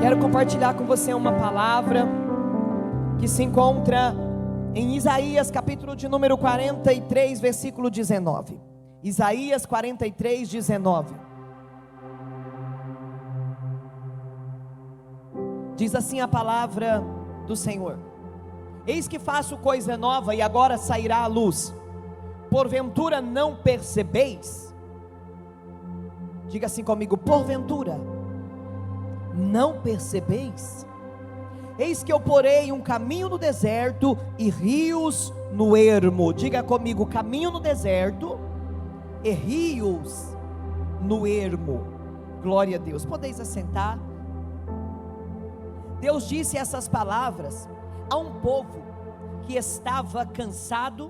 Quero compartilhar com você uma palavra que se encontra em Isaías, capítulo de número 43, versículo 19. Isaías 43, 19. Diz assim a palavra do Senhor: eis que faço coisa nova e agora sairá a luz, porventura não percebeis? Diga assim comigo: porventura não percebeis? Eis que eu porei um caminho no deserto e rios no ermo. Diga comigo: caminho no deserto e rios no ermo. Glória a Deus. Podeis assentar. Deus disse essas palavras a um povo que estava cansado,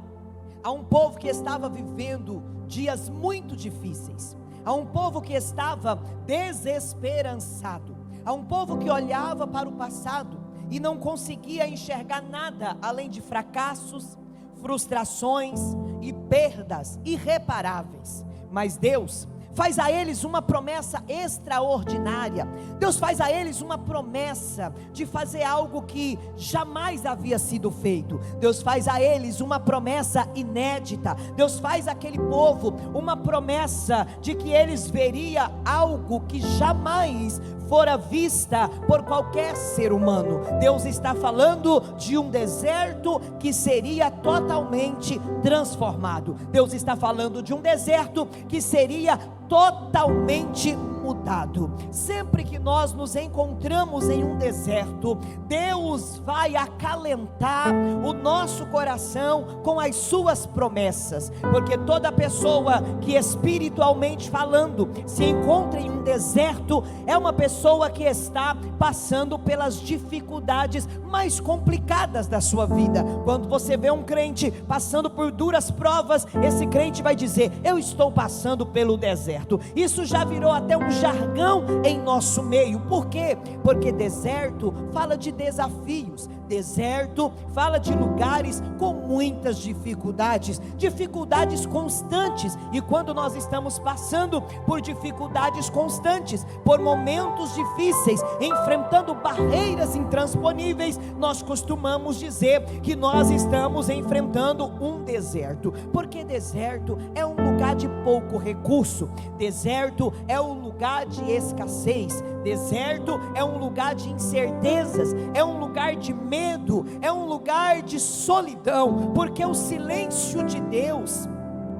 a um povo que estava vivendo dias muito difíceis, a um povo que estava desesperançado, a um povo que olhava para o passado e não conseguia enxergar nada além de fracassos, frustrações e perdas irreparáveis. Mas Deus faz a eles uma promessa extraordinária. Deus faz a eles uma promessa de fazer algo que jamais havia sido feito. Deus faz a eles uma promessa inédita. Deus faz àquele povo uma promessa de que eles veriam algo que jamais fora vista por qualquer ser humano. Deus está falando de um deserto que seria totalmente transformado. Deus está falando de um deserto que seria totalmente mudado. Sempre que nós nos encontramos em um deserto, Deus vai acalentar o nosso coração com as suas promessas, porque toda pessoa que espiritualmente falando se encontra em um deserto é uma pessoa que está passando pelas dificuldades mais complicadas da sua vida. Quando você vê um crente passando por duras provas, esse crente vai dizer: eu estou passando pelo deserto. Isso já virou até um jargão em nosso meio. Por quê? Porque deserto fala de desafios, deserto fala de lugares com muitas dificuldades, dificuldades constantes. E quando nós estamos passando por dificuldades constantes, por momentos difíceis, enfrentando barreiras intransponíveis, nós costumamos dizer que nós estamos enfrentando um deserto, porque deserto é um lugar de pouco recurso, deserto é um lugar de escassez, deserto é um lugar de incertezas, é um lugar de medo, é um lugar de solidão, porque o silêncio de Deus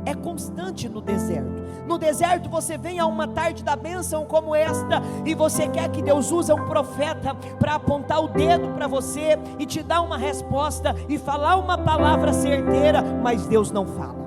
é constante no deserto. No deserto você vem a uma tarde da bênção como esta, e você quer que Deus use um profeta para apontar o dedo para você e te dar uma resposta e falar uma palavra certeira, mas Deus não fala.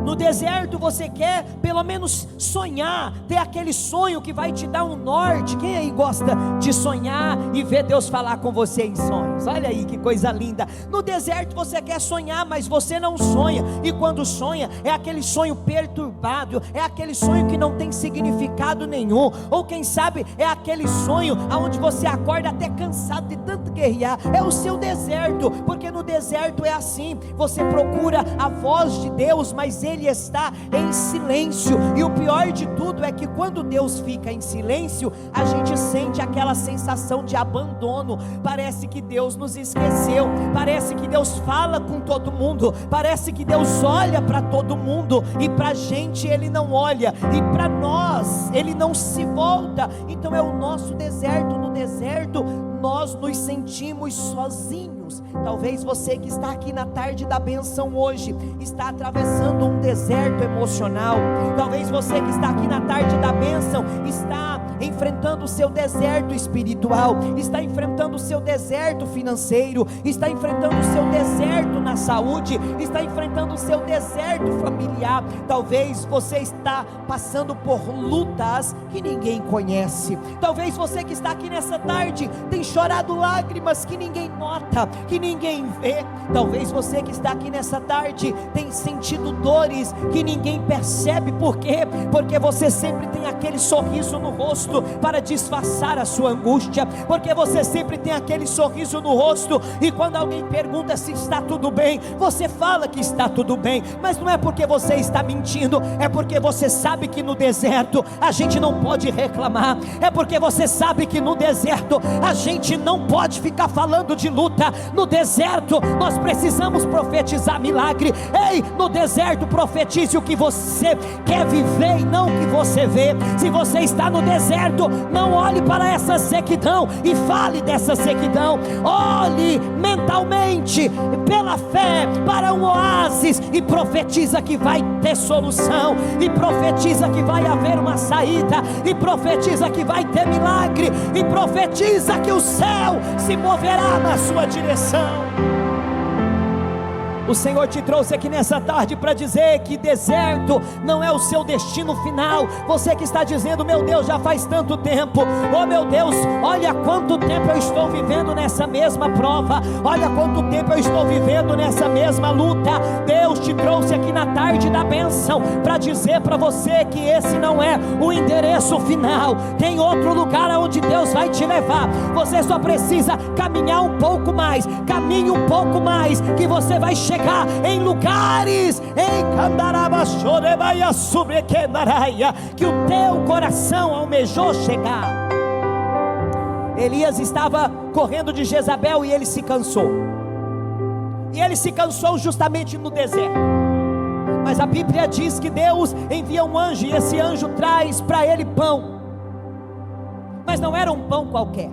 No deserto você quer pelo menos sonhar, ter aquele sonho que vai te dar um norte. Quem aí gosta de sonhar e ver Deus falar com você em sonhos? Olha aí que coisa linda. No deserto você quer sonhar, mas você não sonha, e quando sonha é aquele sonho perturbado, é aquele sonho que não tem significado nenhum, ou quem sabe é aquele sonho onde você acorda até cansado de tanto guerrear. É o seu deserto, porque no deserto é assim, você procura a voz de Deus, mas Ele está em silêncio. E o pior de tudo é que quando Deus fica em silêncio, a gente sente aquela sensação de abandono. Parece que Deus nos esqueceu, parece que Deus fala com todo mundo, parece que Deus olha para todo mundo, e para a gente Ele não olha, e para nós Ele não se volta. Então é o nosso deserto. No deserto nós nos sentimos sozinhos. Talvez você que está aqui na tarde da bênção hoje está atravessando um deserto emocional. Talvez você que está aqui na tarde da bênção está enfrentando o seu deserto espiritual, está enfrentando o seu deserto financeiro, está enfrentando o seu deserto na saúde, está enfrentando o seu deserto familiar. Talvez você está passando por lutas que ninguém conhece. Talvez você que está aqui nessa tarde tem chorado lágrimas que ninguém nota, que ninguém vê. Talvez você que está aqui nessa tarde tem sentido dores que ninguém percebe. Por quê? Porque você sempre tem aquele sorriso no rosto, rosto para disfarçar a sua angústia, porque você sempre tem aquele sorriso no rosto, e quando alguém pergunta se está tudo bem, você fala que está tudo bem, mas não é porque você está mentindo, é porque você sabe que no deserto a gente não pode reclamar, é porque você sabe que no deserto a gente não pode ficar falando de luta. No deserto nós precisamos profetizar milagre. Ei, no deserto profetize o que você quer viver e não o que você vê. Se você está no deserto, não olhe para essa sequidão e fale dessa sequidão. Olhe mentalmente, pela fé, para um oásis e profetiza que vai ter solução, e profetiza que vai haver uma saída, e profetiza que vai ter milagre, e profetiza que o céu se moverá na sua direção. O Senhor te trouxe aqui nessa tarde para dizer que deserto não é o seu destino final. Você que está dizendo: meu Deus, já faz tanto tempo, oh meu Deus, olha quanto tempo eu estou vivendo nessa mesma prova, olha quanto tempo eu estou vivendo nessa mesma luta. Deus te trouxe aqui na tarde da bênção para dizer para você que esse não é o endereço final. Tem outro lugar aonde Deus vai te levar. Você só precisa caminhar um pouco mais. Caminhe um pouco mais, que você vai chegar em lugares, em Candarabashorebaia Subrequenaraia, que o teu coração almejou chegar. Elias estava correndo de Jezabel e ele se cansou. E ele se cansou justamente no deserto. Mas a Bíblia diz que Deus envia um anjo, e esse anjo traz para ele pão. Mas não era um pão qualquer.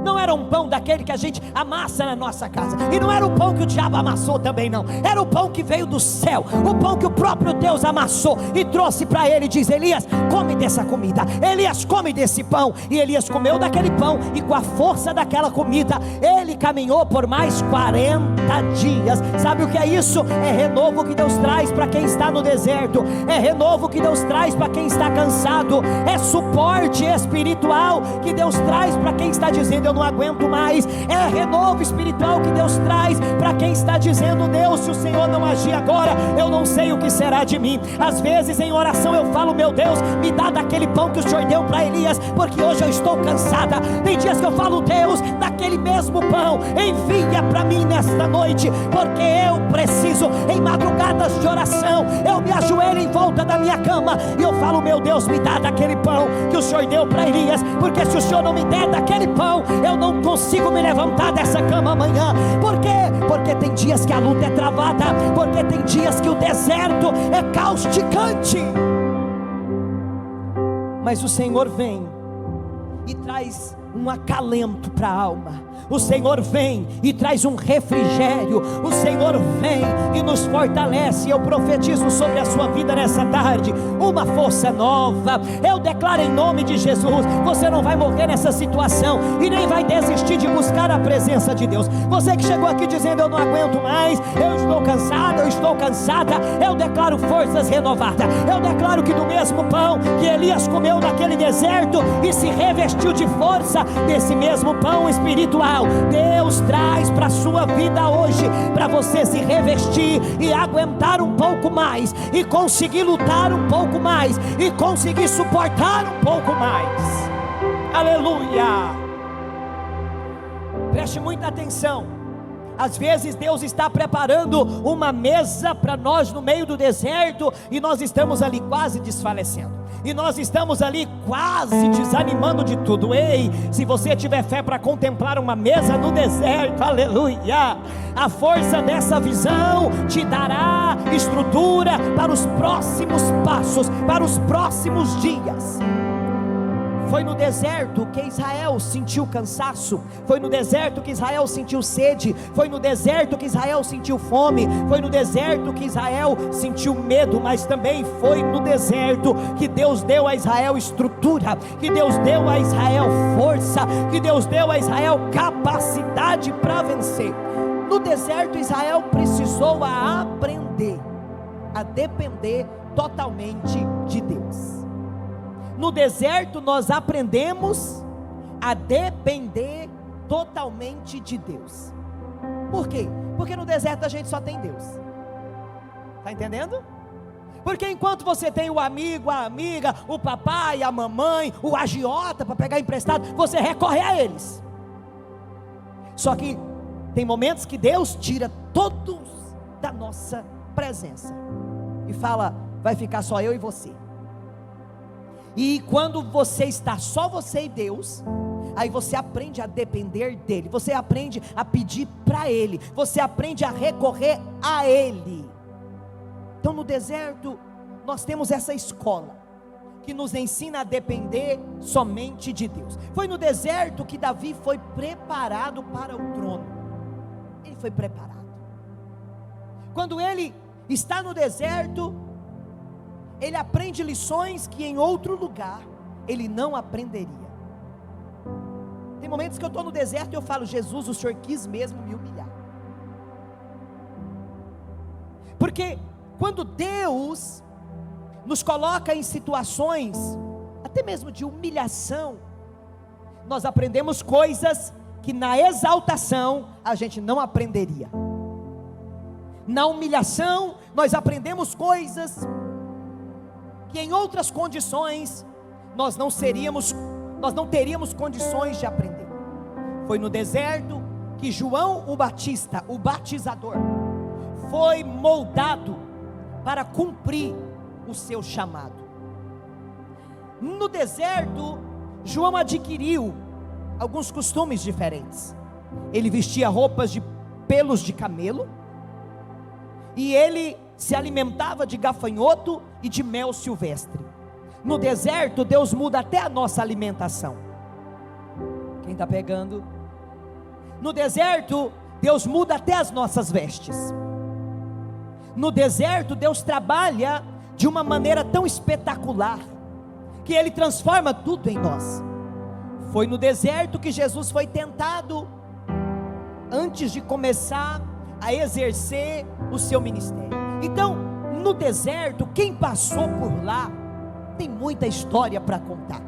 Não era um pão daquele que a gente amassa na nossa casa, e não era o pão que o diabo amassou também não, era o pão que veio do céu, o pão que o próprio Deus amassou e trouxe para ele. Diz: Elias, come dessa comida. Elias, come desse pão. E Elias comeu daquele pão, e com a força daquela comida ele caminhou por mais 40 dias. Sabe o que é isso? É renovo que Deus traz para quem está no deserto, é renovo que Deus traz para quem está cansado, é suporte espiritual que Deus traz para quem está dizendo: eu não aguento mais. É renovo espiritual que Deus traz para quem está dizendo: Deus, se o Senhor não agir agora, eu não sei o que será de mim. Às vezes em oração eu falo: meu Deus, me dá daquele pão que o Senhor deu para Elias, porque hoje eu estou cansada. Tem dias que eu falo: Deus, daquele mesmo pão envia para mim nesta noite, porque eu preciso. Em madrugadas de oração eu me ajoelho em volta da minha cama e eu falo: meu Deus, me dá daquele pão que o Senhor deu para Elias, porque se o Senhor não me der daquele pão, eu não consigo me levantar dessa cama amanhã. Por quê? Porque tem dias que a luta é travada, porque tem dias que o deserto é causticante, mas o Senhor vem e traz um acalento para a alma. O Senhor vem e traz um refrigério. O Senhor vem e nos fortalece. Eu profetizo sobre a sua vida nessa tarde uma força nova. Eu declaro em nome de Jesus: você não vai morrer nessa situação e nem vai desistir de buscar a presença de Deus. Você que chegou aqui dizendo: eu não aguento mais, eu estou cansado, eu estou cansada, eu declaro forças renovadas. Eu declaro que do mesmo pão que Elias comeu naquele deserto e se revestiu de força, desse mesmo pão espiritual, Deus traz para a sua vida hoje, para você se revestir e aguentar um pouco mais, e conseguir lutar um pouco mais, e conseguir suportar um pouco mais. Aleluia! Preste muita atenção. Às vezes Deus está preparando uma mesa para nós no meio do deserto, e nós estamos ali quase desfalecendo, e nós estamos ali quase desanimando de tudo. Ei, se você tiver fé para contemplar uma mesa no deserto, aleluia, a força dessa visão te dará estrutura para os próximos passos, para os próximos dias. Foi no deserto que Israel sentiu cansaço, foi no deserto que Israel sentiu sede, foi no deserto que Israel sentiu fome, foi no deserto que Israel sentiu medo, mas também foi no deserto que Deus deu a Israel estrutura, que Deus deu a Israel força, que Deus deu a Israel capacidade para vencer. No deserto Israel precisou aprender a depender totalmente de Deus. No deserto nós aprendemos a depender totalmente de Deus. Por quê? Porque no deserto a gente só tem Deus. Está entendendo? Porque enquanto você tem o amigo, a amiga, o papai, a mamãe, o agiota para pegar emprestado, você recorre a eles. Só que tem momentos que Deus tira todos da nossa presença e fala: vai ficar só eu e você. E quando você está só você e Deus, aí você aprende a depender dele, você aprende a pedir para ele, você aprende a recorrer a ele. Então no deserto nós temos essa escola que nos ensina a depender somente de Deus. Foi no deserto que Davi foi preparado para o trono. Ele foi preparado. Quando ele está no deserto, ele aprende lições que em outro lugar ele não aprenderia. Tem momentos que eu estou no deserto e eu falo: Jesus, o Senhor quis mesmo me humilhar. Porque quando Deus nos coloca em situações, até mesmo de humilhação, nós aprendemos coisas que na exaltação a gente não aprenderia. Na humilhação nós aprendemos coisas que em outras condições nós não teríamos condições de aprender. Foi no deserto que João o Batista, o batizador, foi moldado para cumprir o seu chamado. No deserto, João adquiriu alguns costumes diferentes. Ele vestia roupas de pelos de camelo, e ele se alimentava de gafanhoto e de mel silvestre. No deserto, Deus muda até a nossa alimentação. Quem está pegando? No deserto, Deus muda até as nossas vestes. No deserto, Deus trabalha de uma maneira tão espetacular, que Ele transforma tudo em nós. Foi no deserto que Jesus foi tentado, antes de começar a exercer o seu ministério. Então, no deserto, quem passou por lá, tem muita história para contar.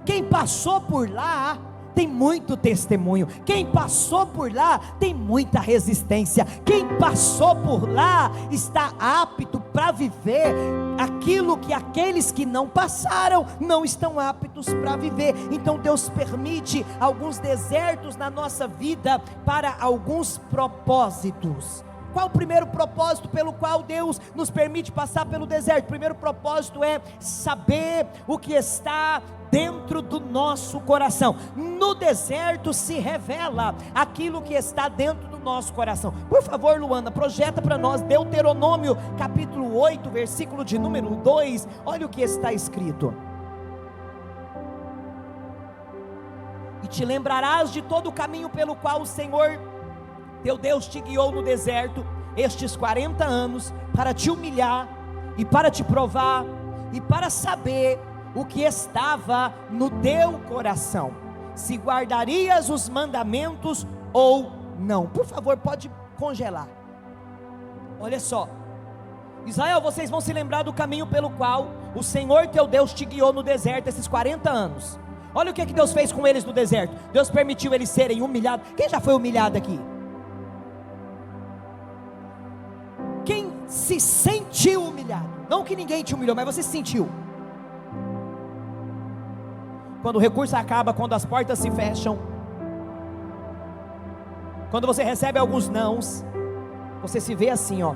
Quem passou por lá, tem muito testemunho. Quem passou por lá, tem muita resistência. Quem passou por lá, está apto para viver aquilo que aqueles que não passaram, não estão aptos para viver. Então Deus permite alguns desertos na nossa vida, para alguns propósitos. Qual o primeiro propósito pelo qual Deus nos permite passar pelo deserto? O primeiro propósito é saber o que está dentro do nosso coração. No deserto se revela aquilo que está dentro do nosso coração. Por favor, Luana, projeta para nós Deuteronômio capítulo 8, versículo de número 2. Olha o que está escrito: e te lembrarás de todo o caminho pelo qual o Senhor teu Deus te guiou no deserto estes 40 anos, para te humilhar e para te provar e para saber o que estava no teu coração, se guardarias os mandamentos ou não. Por favor, pode congelar. Olha só, Israel, vocês vão se lembrar do caminho pelo qual o Senhor teu Deus te guiou no deserto esses 40 anos. Olha o que Deus fez com eles no deserto. Deus permitiu eles serem humilhados. Quem já foi humilhado aqui? Quem se sentiu humilhado? Não que ninguém te humilhou, mas você se sentiu. Quando o recurso acaba, quando as portas se fecham, quando você recebe alguns nãos, você se vê assim, ó.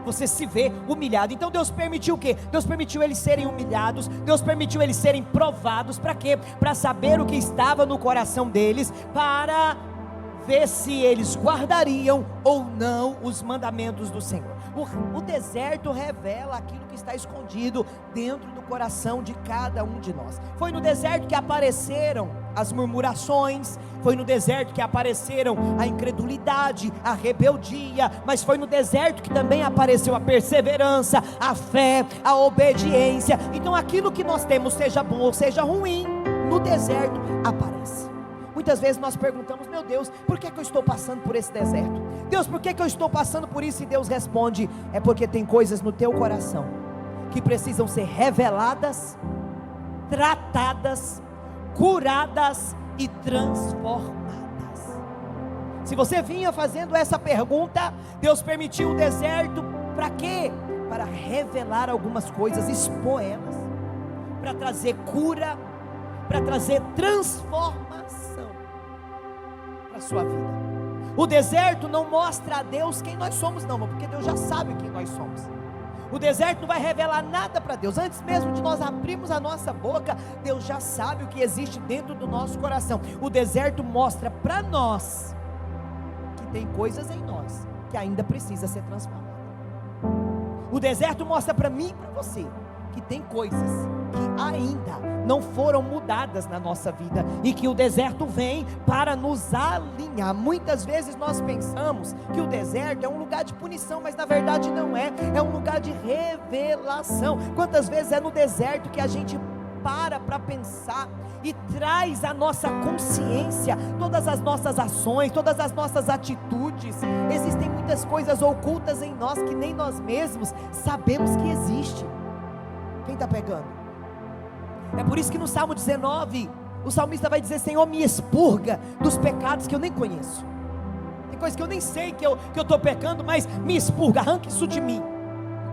Você se vê humilhado. Então Deus permitiu o quê? Deus permitiu eles serem humilhados. Deus permitiu eles serem provados. Para quê? Para saber o que estava no coração deles, para ver se eles guardariam ou não os mandamentos do Senhor. O deserto revela aquilo que está escondido dentro do coração de cada um de nós. Foi no deserto que apareceram as murmurações, foi no deserto que apareceram a incredulidade, a rebeldia, mas foi no deserto que também apareceu a perseverança, a fé, a obediência. Então aquilo que nós temos, seja bom ou seja ruim, no deserto aparece. Muitas vezes nós perguntamos: meu Deus, por que eu estou passando por esse deserto? Deus, por que eu estou passando por isso? E Deus responde: é porque tem coisas no teu coração que precisam ser reveladas, tratadas, curadas e transformadas. Se você vinha fazendo essa pergunta, Deus permitiu o deserto para quê? para revelar algumas coisas, expor elas, para trazer cura, para trazer transformação para a sua vida. O deserto não mostra a Deus quem nós somos, não, porque Deus já sabe quem nós somos. O deserto não vai revelar nada para Deus. Antes mesmo de nós abrirmos a nossa boca, Deus já sabe o que existe dentro do nosso coração. O deserto mostra para nós que tem coisas em nós que ainda precisa ser transformada. O deserto mostra para mim e para você que tem coisas que ainda não foram mudadas na nossa vida, e que o deserto vem para nos alinhar. Muitas vezes nós pensamos que o deserto é um lugar de punição, mas na verdade não é, é um lugar de revelação. Quantas vezes é no deserto que a gente para pensar e traz à nossa consciência todas as nossas ações, todas as nossas atitudes. Existem muitas coisas ocultas em nós que nem nós mesmos sabemos que existe. Quem está pegando? É por isso que no Salmo 19 o salmista vai dizer: Senhor, me expurga dos pecados que eu nem conheço. Tem coisas que eu nem sei que eu estou pecando, mas me expurga, arranque isso de mim.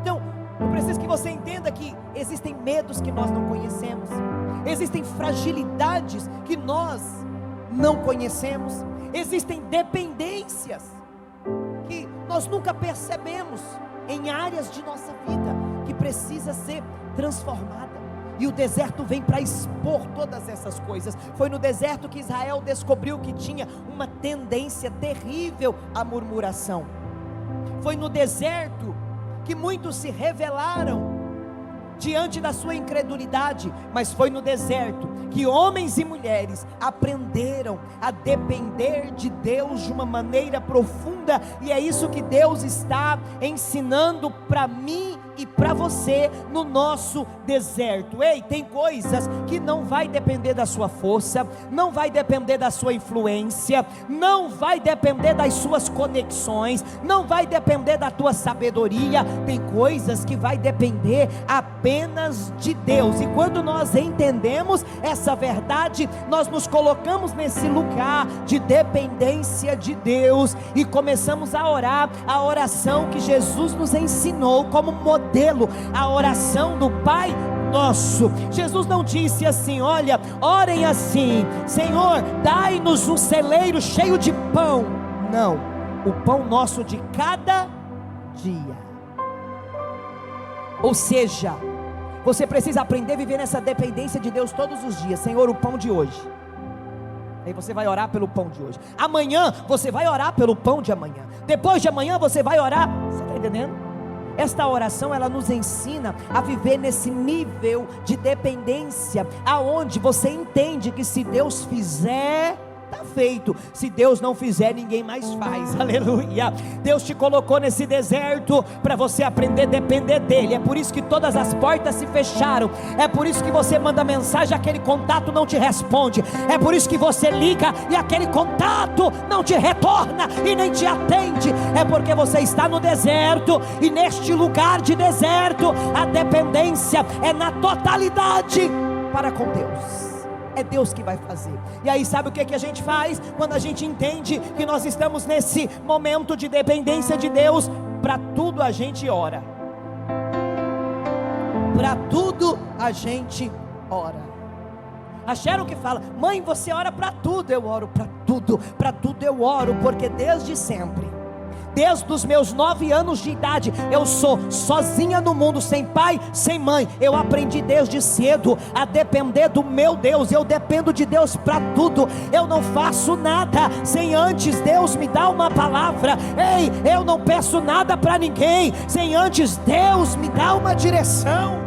Então eu preciso que você entenda que existem medos que nós não conhecemos, existem fragilidades que nós não conhecemos, existem dependências que nós nunca percebemos em áreas de nossa vida que precisa ser transformada. E o deserto vem para expor todas essas coisas. Foi no deserto que Israel descobriu que tinha uma tendência terrível à murmuração. Foi no deserto que muitos se rebelaram diante da sua incredulidade, mas foi no deserto que homens e mulheres aprenderam a depender de Deus de uma maneira profunda. E é isso que Deus está ensinando para mim e para você no nosso deserto. Ei, tem coisas que não vai depender da sua força, não vai depender da sua influência, não vai depender das suas conexões, não vai depender da tua sabedoria. Tem coisas que vai depender apenas de Deus. E quando nós entendemos essa verdade, nós nos colocamos nesse lugar de dependência de Deus e começamos a orar a oração que Jesus nos ensinou como modelo, a oração do Pai Nosso. Jesus não disse assim: olha, orem assim, Senhor, dai-nos um celeiro cheio de pão. Não, o pão nosso de cada dia. Ou seja, você precisa aprender a viver nessa dependência de Deus todos os dias. Senhor, o pão de hoje. Aí você vai orar pelo pão de hoje. Amanhã você vai orar pelo pão de amanhã. Depois de amanhã você vai orar. Você está entendendo? Esta oração, ela nos ensina a viver nesse nível de dependência, aonde você entende que se Deus fizer, está feito. Se Deus não fizer, ninguém mais faz. Aleluia. Deus te colocou nesse deserto para você aprender a depender dele. É por isso que todas as portas se fecharam. É por isso que você manda mensagem, aquele contato não te responde. É por isso que você liga e aquele contato não te retorna e nem te atende. É porque você está no deserto, e neste lugar de deserto a dependência é na totalidade para com Deus. É Deus que vai fazer. E aí sabe o que a gente faz? Quando a gente entende que nós estamos nesse momento de dependência de Deus, para tudo a gente ora. Para tudo a gente ora. A Cheryl que fala: mãe, você ora para tudo. Eu oro para tudo eu oro, porque desde sempre, desde os meus 9 anos de idade, eu sou sozinha no mundo, sem pai, sem mãe. Eu aprendi desde cedo a depender do meu Deus. Eu dependo de Deus para tudo. Eu não faço nada sem antes Deus me dar uma palavra. Ei, eu não peço nada para ninguém sem antes Deus me dar uma direção.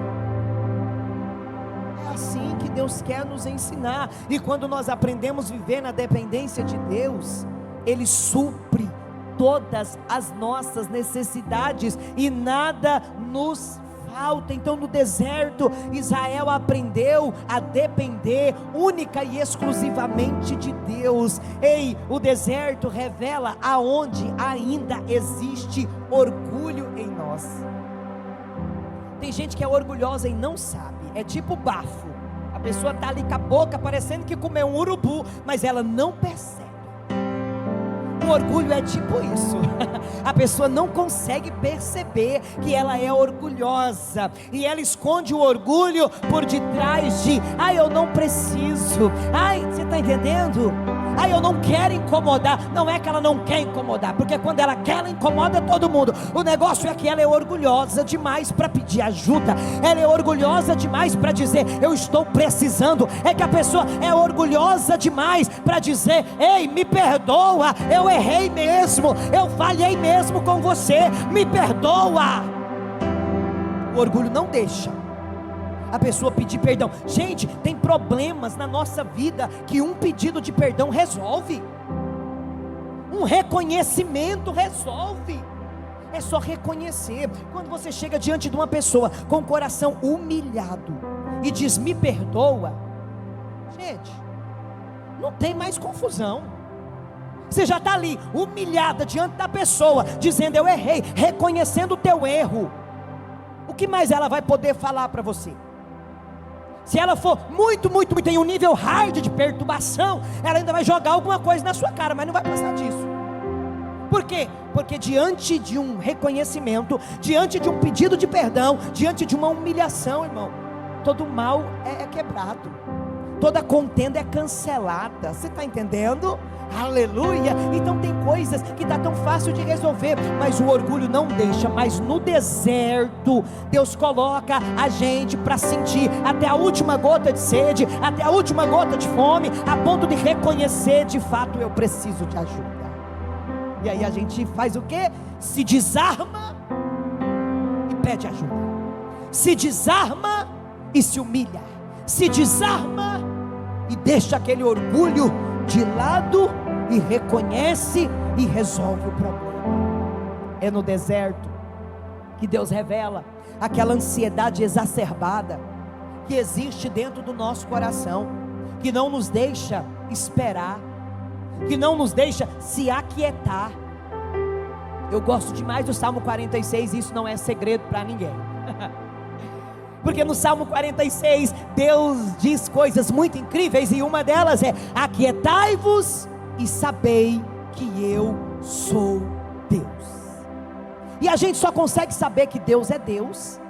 É assim que Deus quer nos ensinar. E quando nós aprendemos a viver na dependência de Deus, Ele supre todas as nossas necessidades e nada nos falta. Então no deserto Israel aprendeu a depender única e exclusivamente de Deus. Ei, o deserto revela aonde ainda existe orgulho em nós. Tem gente que é orgulhosa e não sabe. É tipo bafo. A pessoa está ali com a boca parecendo que comeu um urubu, mas ela não percebe. O orgulho é tipo isso. A pessoa não consegue perceber que ela é orgulhosa, e ela esconde o orgulho por detrás de: ai, eu não preciso, ai, você está entendendo? Ai, eu não quero incomodar. Não é que ela não quer incomodar, porque quando ela quer, ela incomoda todo mundo. O negócio é que ela é orgulhosa demais para pedir ajuda, ela é orgulhosa demais para dizer: eu estou precisando. É que a pessoa é orgulhosa demais para dizer: ei, me perdoa, eu errei mesmo, eu falhei mesmo com você, me perdoa. O orgulho não deixa a pessoa pedir perdão. Gente, tem problemas na nossa vida que um pedido de perdão resolve, um reconhecimento resolve. É só reconhecer. Quando você chega diante de uma pessoa com o coração humilhado e diz: me perdoa, gente, não tem mais confusão. Você já está ali humilhada diante da pessoa, dizendo: eu errei, reconhecendo o teu erro. O que mais ela vai poder falar para você? Se ela for muito em um nível hard de perturbação, ela ainda vai jogar alguma coisa na sua cara, mas não vai passar disso. Por quê? Porque diante de um reconhecimento, diante de um pedido de perdão, diante de uma humilhação, irmão, todo mal é quebrado, toda contenda é cancelada. Você está entendendo? Aleluia. Então tem coisas que está tão fácil de resolver, mas o orgulho não deixa. Mas no deserto, Deus coloca a gente para sentir até a última gota de sede, até a última gota de fome, a ponto de reconhecer: de fato eu preciso de ajuda. E aí a gente faz o quê? Se desarma e pede ajuda, se desarma e se humilha, se desarma e deixa aquele orgulho de lado e reconhece e resolve o problema. É no deserto que Deus revela aquela ansiedade exacerbada que existe dentro do nosso coração, que não nos deixa esperar, que não nos deixa se aquietar. Eu gosto demais do Salmo 46, isso não é segredo para ninguém. Porque no Salmo 46, Deus diz coisas muito incríveis, e uma delas é: aquietai-vos e sabei que eu sou Deus. E a gente só consegue saber que Deus é Deus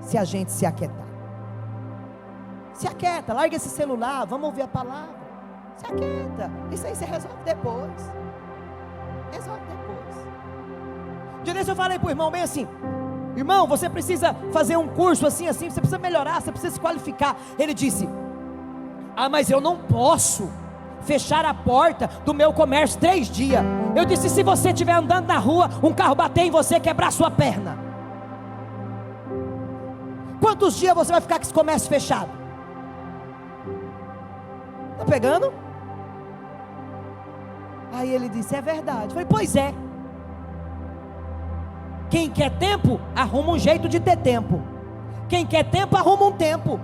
se a gente se aquietar. Se aquieta, larga esse celular, vamos ouvir a palavra. Se aquieta, isso aí você resolve depois. Resolve depois. Um dia desse eu falei para o irmão bem assim: irmão, você precisa fazer um curso assim, você precisa melhorar, você precisa se qualificar. Ele disse: ah, mas eu não posso fechar a porta do meu comércio 3 dias. Eu disse: se você estiver andando na rua, um carro bater em você, quebrar sua perna, quantos dias você vai ficar com esse comércio fechado? Está pegando? Aí ele disse: é verdade. Eu falei: pois é. Quem quer tempo, arruma um jeito de ter tempo. Quem quer tempo, arruma um tempo.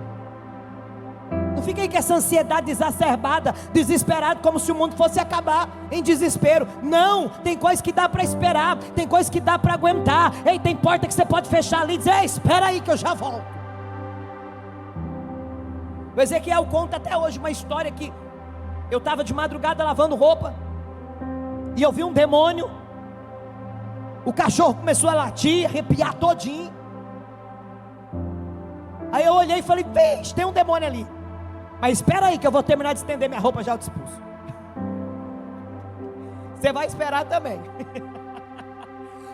Não fica aí com essa ansiedade exacerbada, desesperado, como se o mundo fosse acabar, em desespero. Não, tem coisa que dá para esperar, tem coisa que dá para aguentar. Ei, tem porta que você pode fechar ali e dizer: ei, espera aí que eu já volto. O Ezequiel conta até hoje uma história que eu estava de madrugada lavando roupa, e eu vi um demônio. O cachorro começou a latir, arrepiar todinho. Aí eu olhei e falei: vixe, tem um demônio ali. Mas espera aí que eu vou terminar de estender minha roupa, já eu te expulso. Você vai esperar também.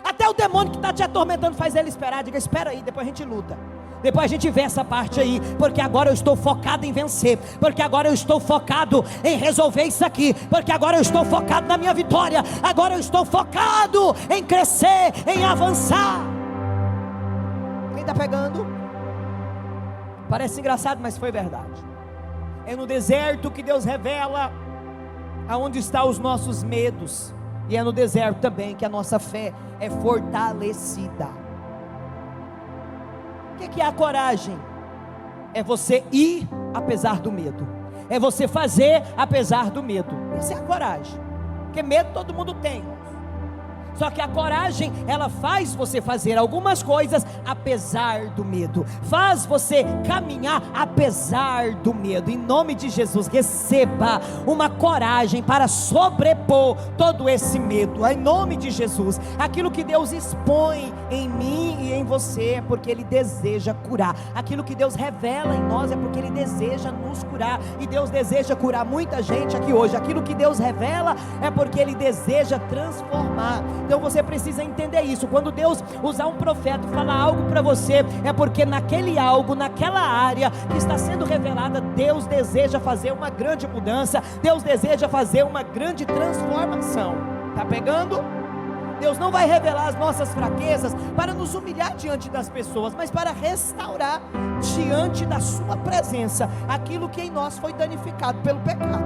Até o demônio que está te atormentando faz ele esperar. Diga: espera aí, depois a gente luta. Depois a gente vê essa parte aí, porque agora eu estou focado em vencer, porque agora eu estou focado em resolver isso aqui, porque agora eu estou focado na minha vitória, agora eu estou focado em crescer, em avançar. Quem está pegando? Parece engraçado, mas foi verdade. É no deserto que Deus revela aonde estão os nossos medos, e é no deserto também que a nossa fé é fortalecida. O que é a coragem? É você ir apesar do medo, é você fazer apesar do medo. Essa é a coragem, porque medo todo mundo tem. Só que a coragem, ela faz você fazer algumas coisas apesar do medo, faz você caminhar apesar do medo. Em nome de Jesus, receba uma coragem para sobrepor todo esse medo, em nome de Jesus. Aquilo que Deus expõe em mim e em você é porque Ele deseja curar, aquilo que Deus revela em nós é porque Ele deseja nos curar, e Deus deseja curar muita gente aqui hoje. Aquilo que Deus revela é porque Ele deseja transformar. Então você precisa entender isso. Quando Deus usar um profeta e falar algo para você, é porque naquele algo, naquela área que está sendo revelada, Deus deseja fazer uma grande mudança, Deus deseja fazer uma grande transformação. Está pegando? Deus não vai revelar as nossas fraquezas para nos humilhar diante das pessoas, mas para restaurar diante da sua presença aquilo que em nós foi danificado pelo pecado.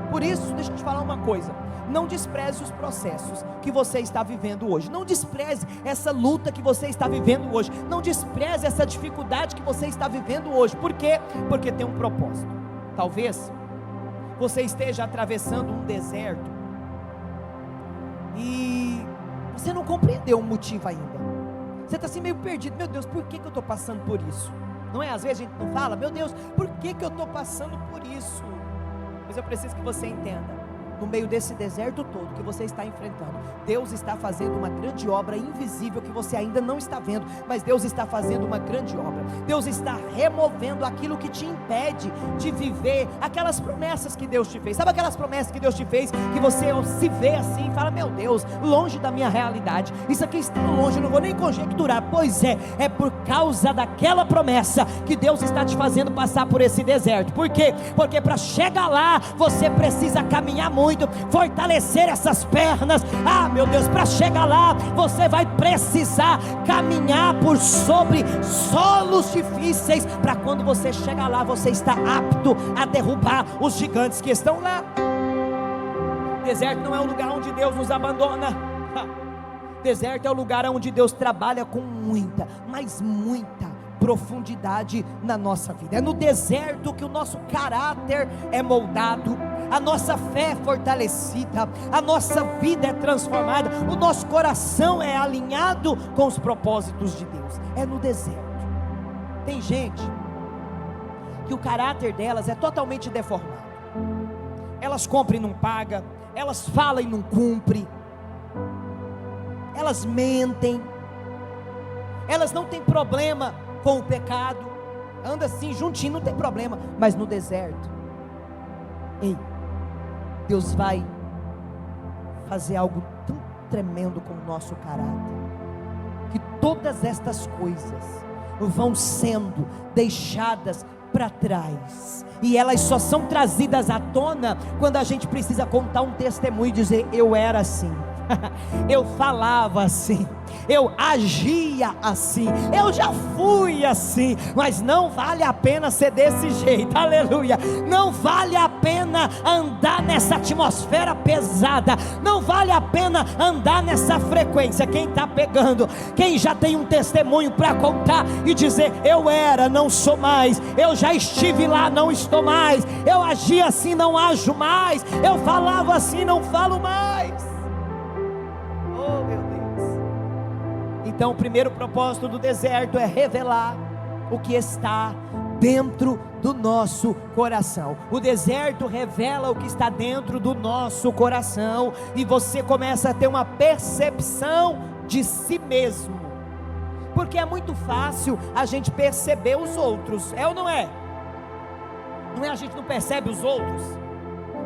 Por isso, deixa eu te falar uma coisa: não despreze os processos que você está vivendo hoje, não despreze essa luta que você está vivendo hoje, não despreze essa dificuldade que você está vivendo hoje. Por quê? Porque tem um propósito. Talvez você esteja atravessando um deserto e você não compreendeu o motivo ainda. Você está assim meio perdido. Meu Deus, por que eu estou passando por isso? Não é? Às vezes a gente não fala: meu Deus, por que eu estou passando por isso? Mas eu preciso que você entenda, no meio desse deserto todo que você está enfrentando, Deus está fazendo uma grande obra invisível que você ainda não está vendo, mas Deus está fazendo uma grande obra. Deus está removendo aquilo que te impede de viver aquelas promessas que Deus te fez. Sabe aquelas promessas que Deus te fez, que você se vê assim e fala: meu Deus, longe da minha realidade, isso aqui está longe, eu não vou nem conjecturar. Pois é por causa daquela promessa que Deus está te fazendo passar por esse deserto. Por quê? Porque para chegar lá, você precisa caminhar muito, fortalecer essas pernas. Meu Deus, para chegar lá, você vai precisar caminhar por sobre solos difíceis, para quando você chegar lá, você está apto a derrubar os gigantes que estão lá. Deserto não é um lugar onde Deus nos abandona. Deserto é o lugar onde Deus trabalha com muita, mas muita profundidade na nossa vida. É no deserto que o nosso caráter é moldado, a nossa fé é fortalecida, a nossa vida é transformada, o nosso coração é alinhado com os propósitos de Deus. É no deserto. Tem gente que o caráter delas é totalmente deformado. Elas compram e não pagam, elas falam e não cumprem, elas mentem, elas não têm problema com o pecado, anda assim juntinho, não tem problema. Mas no deserto, Deus vai fazer algo tão tremendo com o nosso caráter, que todas estas coisas vão sendo deixadas para trás, e elas só são trazidas à tona quando a gente precisa contar um testemunho e dizer: eu era assim, eu falava assim, eu agia assim, eu já fui assim. Mas não vale a pena ser desse jeito, aleluia. Não vale a pena andar nessa atmosfera pesada, não vale a pena andar nessa frequência. Quem está pegando? Quem já tem um testemunho para contar e dizer: eu era, não sou mais, eu já estive lá, não estou mais, eu agia assim, não ajo mais, eu falava assim, não falo mais. Oh, meu Deus. Então o primeiro propósito do deserto é revelar o que está dentro do nosso coração. O deserto revela o que está dentro do nosso coração, e você começa a ter uma percepção de si mesmo, porque é muito fácil a gente perceber os outros, é ou não é? Não é? A gente não percebe os outros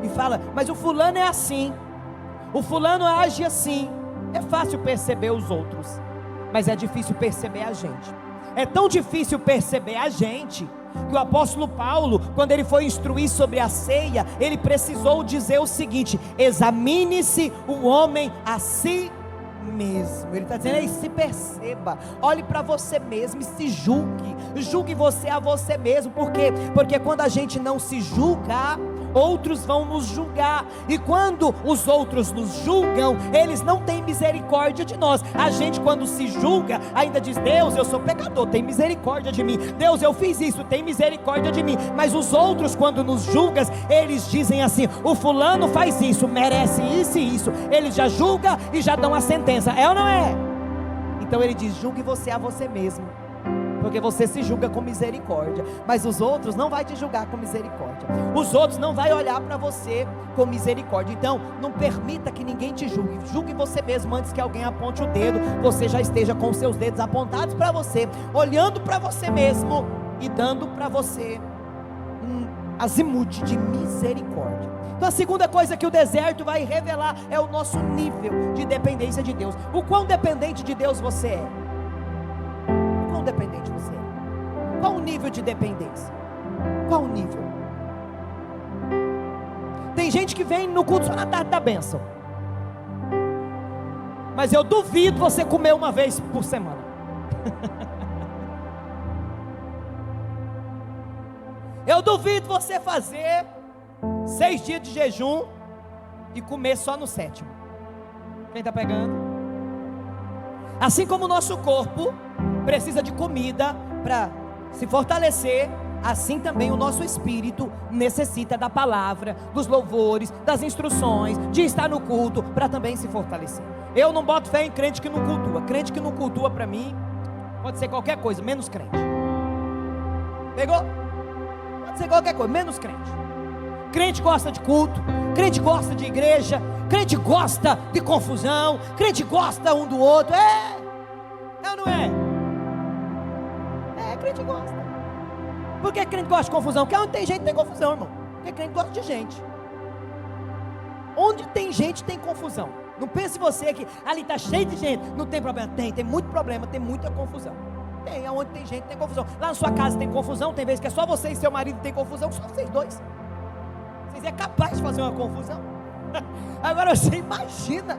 e fala: mas o fulano é assim, o fulano age assim. É fácil perceber os outros, mas é difícil perceber a gente. É tão difícil perceber a gente, que o apóstolo Paulo, quando ele foi instruir sobre a ceia, ele precisou dizer o seguinte: examine-se o homem a si mesmo. Ele está dizendo: se perceba, olhe para você mesmo e se julgue. Julgue você a você mesmo. Por quê? Porque quando a gente não se julga, outros vão nos julgar, e quando os outros nos julgam, eles não têm misericórdia de nós. A gente, quando se julga, ainda diz: Deus, eu sou pecador, tem misericórdia de mim. Deus, eu fiz isso, tem misericórdia de mim. Mas os outros, quando nos julgam, eles dizem assim: o fulano faz isso, merece isso e isso. Eles já julgam e já dão a sentença, é ou não é? Então ele diz: julgue você a você mesmo, porque você se julga com misericórdia, mas os outros não vai te julgar com misericórdia. Os outros não vai olhar para você com misericórdia. Então não permita que ninguém te julgue. Julgue você mesmo antes que alguém aponte o dedo. Você já esteja com os seus dedos apontados para você, olhando para você mesmo e dando para você um azimuth de misericórdia. Então a segunda coisa que o deserto vai revelar é o nosso nível de dependência de Deus. O quão dependente de Deus você é. O quão dependente você é. Qual o nível de dependência? Qual o nível? Tem gente que vem no culto só na tarde da bênção, mas eu duvido você comer uma vez por semana. Eu duvido você fazer 6 dias de jejum e comer só no 7º. Quem está pegando? Assim como o nosso corpo precisa de comida para se fortalecer, assim também o nosso espírito necessita da palavra, dos louvores, das instruções, de estar no culto para também se fortalecer. Eu não boto fé em crente que não cultua. Crente que não cultua, para mim pode ser qualquer coisa, menos crente. Pegou? Pode ser qualquer coisa, menos crente. Crente gosta de culto, crente gosta de igreja, crente gosta de confusão, crente gosta um do outro. É ou não é? Crente gosta. Por que crente gosta de confusão? Porque onde tem gente tem confusão, irmão. Porque crente gosta de gente. Onde tem gente tem confusão. Não pense você que ali está cheio de gente, não tem problema. Tem muito problema, tem muita confusão. Tem, aonde tem gente tem confusão. Lá na sua casa tem confusão, tem vezes que é só você e seu marido tem confusão, só vocês dois. Vocês é capaz de fazer uma confusão. Agora você imagina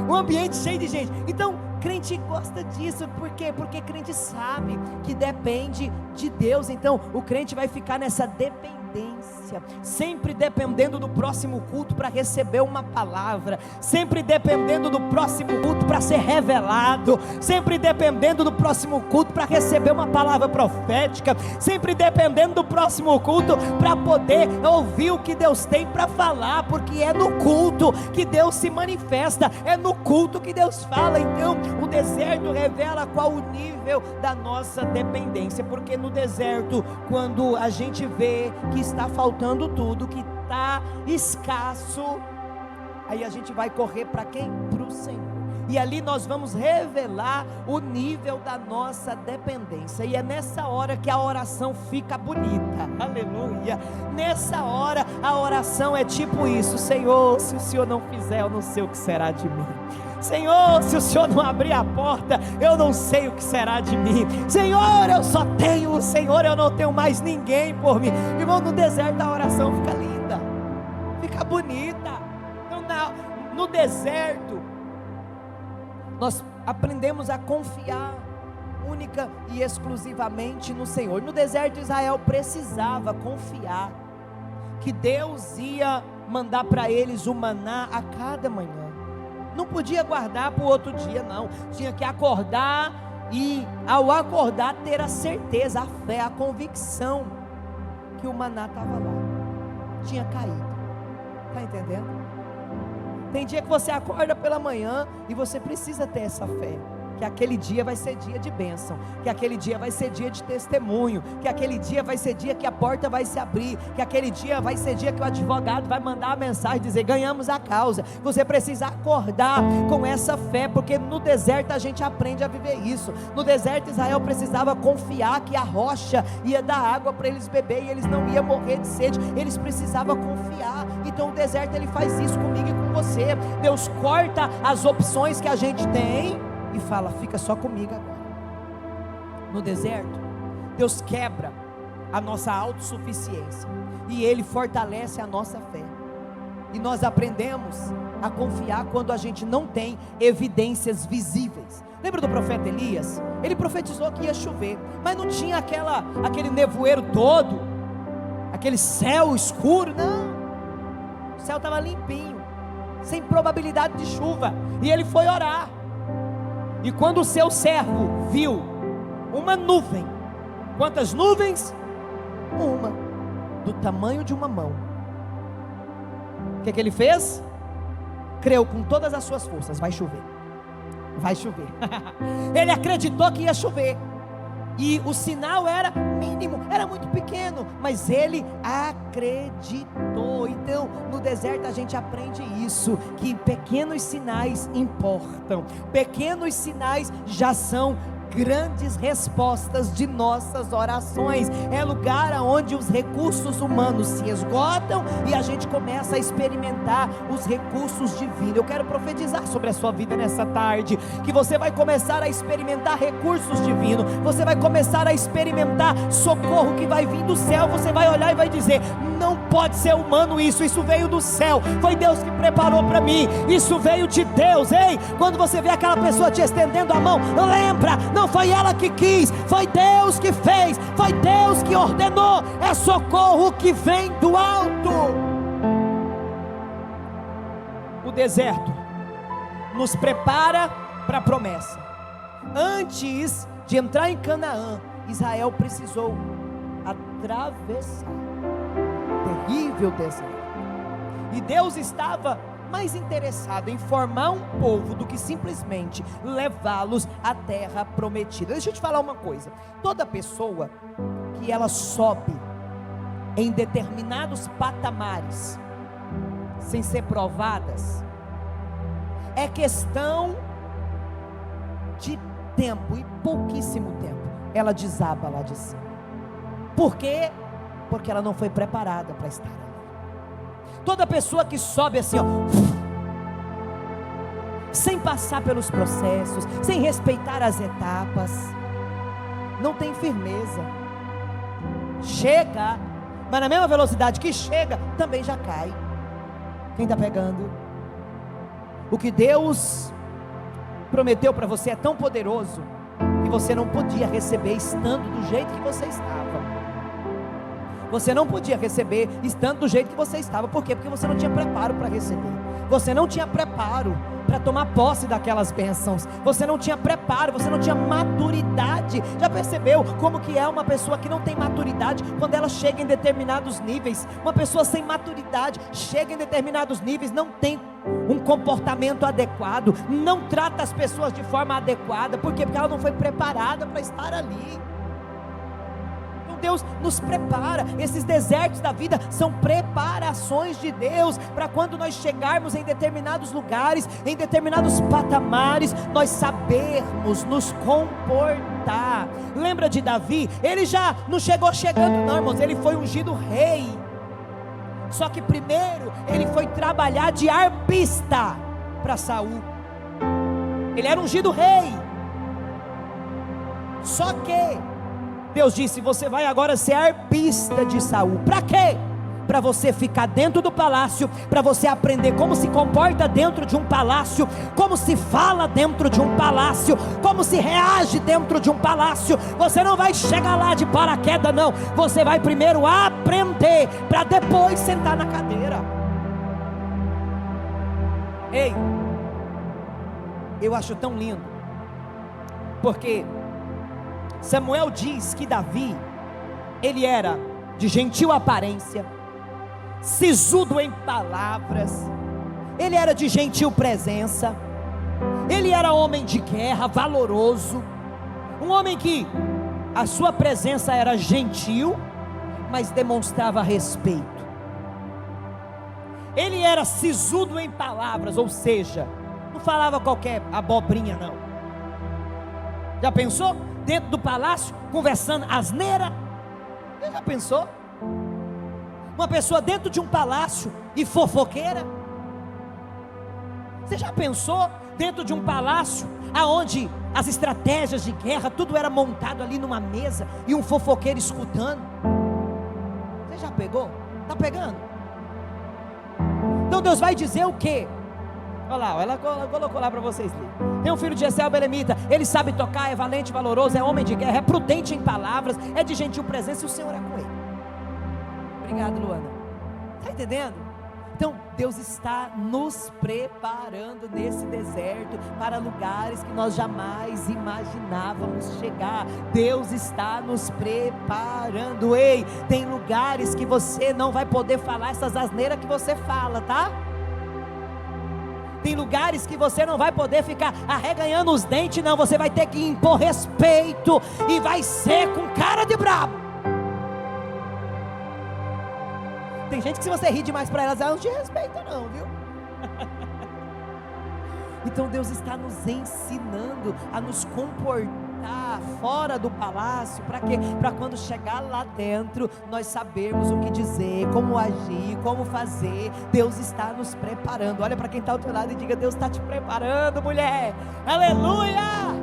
um ambiente cheio de gente. Então, crente gosta disso. Por quê? Porque crente sabe que depende de Deus. Então, o crente vai ficar nessa dependência, sempre dependendo do próximo culto para receber uma palavra, sempre dependendo do próximo culto para ser revelado, sempre dependendo do próximo culto para receber uma palavra profética, sempre dependendo do próximo culto para poder ouvir o que Deus tem para falar, porque é no culto que Deus se manifesta, é no culto que Deus fala. Então o deserto revela qual o nível da nossa dependência, porque no deserto, quando a gente vê que está faltando tudo, que está escasso, aí a gente vai correr para quem? Para o Senhor. E ali nós vamos revelar o nível da nossa dependência. E é nessa hora que a oração fica bonita. Aleluia. Nessa hora a oração é tipo isso: Senhor, se o Senhor não fizer, eu não sei o que será de mim. Senhor, se o Senhor não abrir a porta, eu não sei o que será de mim. Senhor, eu só tenho o Senhor, eu não tenho mais ninguém por mim. Irmão, no deserto a oração fica linda, fica bonita. Então, no deserto nós aprendemos a confiar única e exclusivamente no Senhor. No deserto Israel precisava confiar que Deus ia mandar para eles o maná a cada manhã. Não podia guardar para o outro dia, não. Tinha que acordar e, ao acordar, ter a certeza, a fé, a convicção que o maná estava lá. Tinha caído. Está entendendo? Tem dia que você acorda pela manhã e você precisa ter essa fé, que aquele dia vai ser dia de bênção, que aquele dia vai ser dia de testemunho, que aquele dia vai ser dia que a porta vai se abrir, que aquele dia vai ser dia que o advogado vai mandar a mensagem, dizer: ganhamos a causa. Você precisa acordar com essa fé, porque no deserto a gente aprende a viver isso. No deserto Israel precisava confiar que a rocha ia dar água para eles beber e eles não iam morrer de sede. Eles precisavam confiar. Então o deserto ele faz isso comigo e com você. Deus corta as opções que a gente tem e fala: fica só comigo agora. No deserto, Deus quebra a nossa autossuficiência e Ele fortalece a nossa fé. E nós aprendemos a confiar quando a gente não tem evidências visíveis. Lembra do profeta Elias? Ele profetizou que ia chover, mas não tinha aquele nevoeiro todo. aquele céu escuro, não, o céu estava limpinho, sem probabilidade de chuva, e ele foi orar, e quando o seu servo viu uma nuvem, quantas nuvens? Uma, do tamanho de uma mão, o que ele fez? Creu com todas as suas forças, vai chover, vai chover, ele acreditou que ia chover, e o sinal era mínimo, era muito pequeno, mas ele acreditou. Então no deserto a gente aprende isso, que pequenos sinais importam, pequenos sinais já são grandes respostas de nossas orações. É lugar onde os recursos humanos se esgotam e a gente começa a experimentar os recursos divinos. Eu quero profetizar sobre a sua vida nessa tarde, que você vai começar a experimentar recursos divinos, você vai começar a experimentar socorro que vai vir do céu. Você vai olhar e vai dizer: não pode ser humano isso veio do céu, foi Deus que preparou para mim, isso veio de Deus. Ei, quando você vê aquela pessoa te estendendo a mão, lembra, não foi ela que quis, foi Deus que fez, foi Deus que ordenou, é socorro que vem do alto. O deserto nos prepara para a promessa. Antes de entrar em Canaã, Israel precisou atravessar terrível deserto, e Deus estava mais interessado em formar um povo do que simplesmente levá-los à terra prometida. Deixa eu te falar uma coisa: toda pessoa que ela sobe em determinados patamares sem ser provadas, é questão de tempo, e pouquíssimo tempo ela desaba lá de cima. Por quê? Porque ela não foi preparada para estar ali. Toda pessoa que sobe assim, ó, sem passar pelos processos, sem respeitar as etapas, não tem firmeza. Chega, mas na mesma velocidade que chega, também já cai. Quem está pegando? O que Deus prometeu para você é tão poderoso que você não podia receber estando do jeito que você estava. Você não podia receber estando do jeito que você estava. Por quê? Porque você não tinha preparo para receber. Você não tinha preparo para tomar posse daquelas bênçãos. Você não tinha preparo, você não tinha maturidade. Já percebeu como que é uma pessoa que não tem maturidade quando ela chega em determinados níveis? Uma pessoa sem maturidade chega em determinados níveis, não tem um comportamento adequado, não trata as pessoas de forma adequada. Por quê? Porque ela não foi preparada para estar ali. Deus nos prepara. Esses desertos da vida são preparações de Deus, para quando nós chegarmos em determinados lugares, em determinados patamares, nós sabermos nos comportar. Lembra de Davi? Ele já não chegou chegando não, irmãos, ele foi ungido rei, só que primeiro ele foi trabalhar de arpista para Saul. Ele era ungido rei, só que Deus disse: você vai agora ser arpista de Saul. Para quê? Para você ficar dentro do palácio, para você aprender como se comporta dentro de um palácio, como se fala dentro de um palácio, como se reage dentro de um palácio. Você não vai chegar lá de paraquedas não, você vai primeiro aprender, para depois sentar na cadeira. Ei, eu acho tão lindo, porque Samuel diz que Davi, ele era de gentil aparência, sisudo em palavras, ele era de gentil presença, ele era homem de guerra, valoroso, um homem que a sua presença era gentil, mas demonstrava respeito. Ele era sisudo em palavras, ou seja, não falava qualquer abobrinha não. Já pensou? Dentro do palácio, conversando asneira. Você já pensou? Uma pessoa dentro de um palácio e fofoqueira? Você já pensou? Dentro de um palácio, aonde as estratégias de guerra, tudo era montado ali numa mesa, e um fofoqueiro escutando. Você já pegou? Está pegando? Então Deus vai dizer o quê? Olha lá, ela colocou lá para vocês lerem. Tem um filho de Jessé o belemita, ele sabe tocar, é valente, valoroso, é homem de guerra, é prudente em palavras, é de gentil presença, e o Senhor é com ele. Obrigado, Luana. Está entendendo? Então Deus está nos preparando nesse deserto para lugares que nós jamais imaginávamos chegar. Deus está nos preparando. Ei, tem lugares que você não vai poder falar essas asneiras que você fala, tá? Tem lugares que você não vai poder ficar arreganhando os dentes, não. Você vai ter que impor respeito e vai ser com cara de brabo. Tem gente que se você rir demais para elas não te respeitam não, viu? Então Deus está nos ensinando a nos comportar fora do palácio. Para quê? Para quando chegar lá dentro, nós sabermos o que dizer, como agir, como fazer. Deus está nos preparando. Olha para quem está ao teu lado e diga: Deus está te preparando, mulher. Aleluia!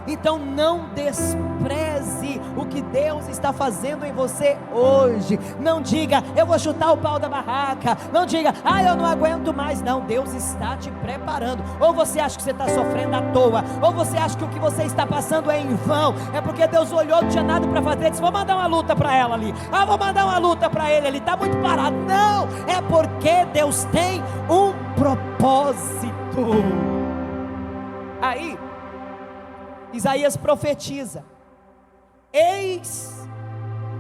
Então não despreze o que Deus está fazendo em você hoje. Não diga: eu vou chutar o pau da barraca. Não diga: eu não aguento mais. Não, Deus está te preparando. Ou você acha que você está sofrendo à toa, ou você acha que o que você está passando é em vão. É porque Deus olhou, não tinha nada para fazer, disse: vou mandar uma luta para ela ali, vou mandar uma luta para ele ali, está muito parado. Não, é porque Deus tem um propósito. Aí Isaías profetiza: eis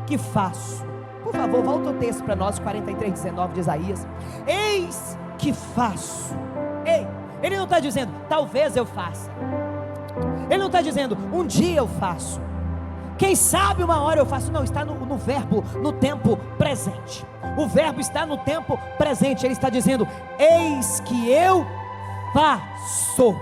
que faço. Por favor, volta o texto para nós, 43:19 de Isaías. Eis que faço. Ei, ele não está dizendo talvez eu faça. Ele não está dizendo um dia eu faço, quem sabe uma hora eu faço. Não, está no verbo, no tempo presente. O verbo está no tempo presente. Ele está dizendo: eis que eu faço.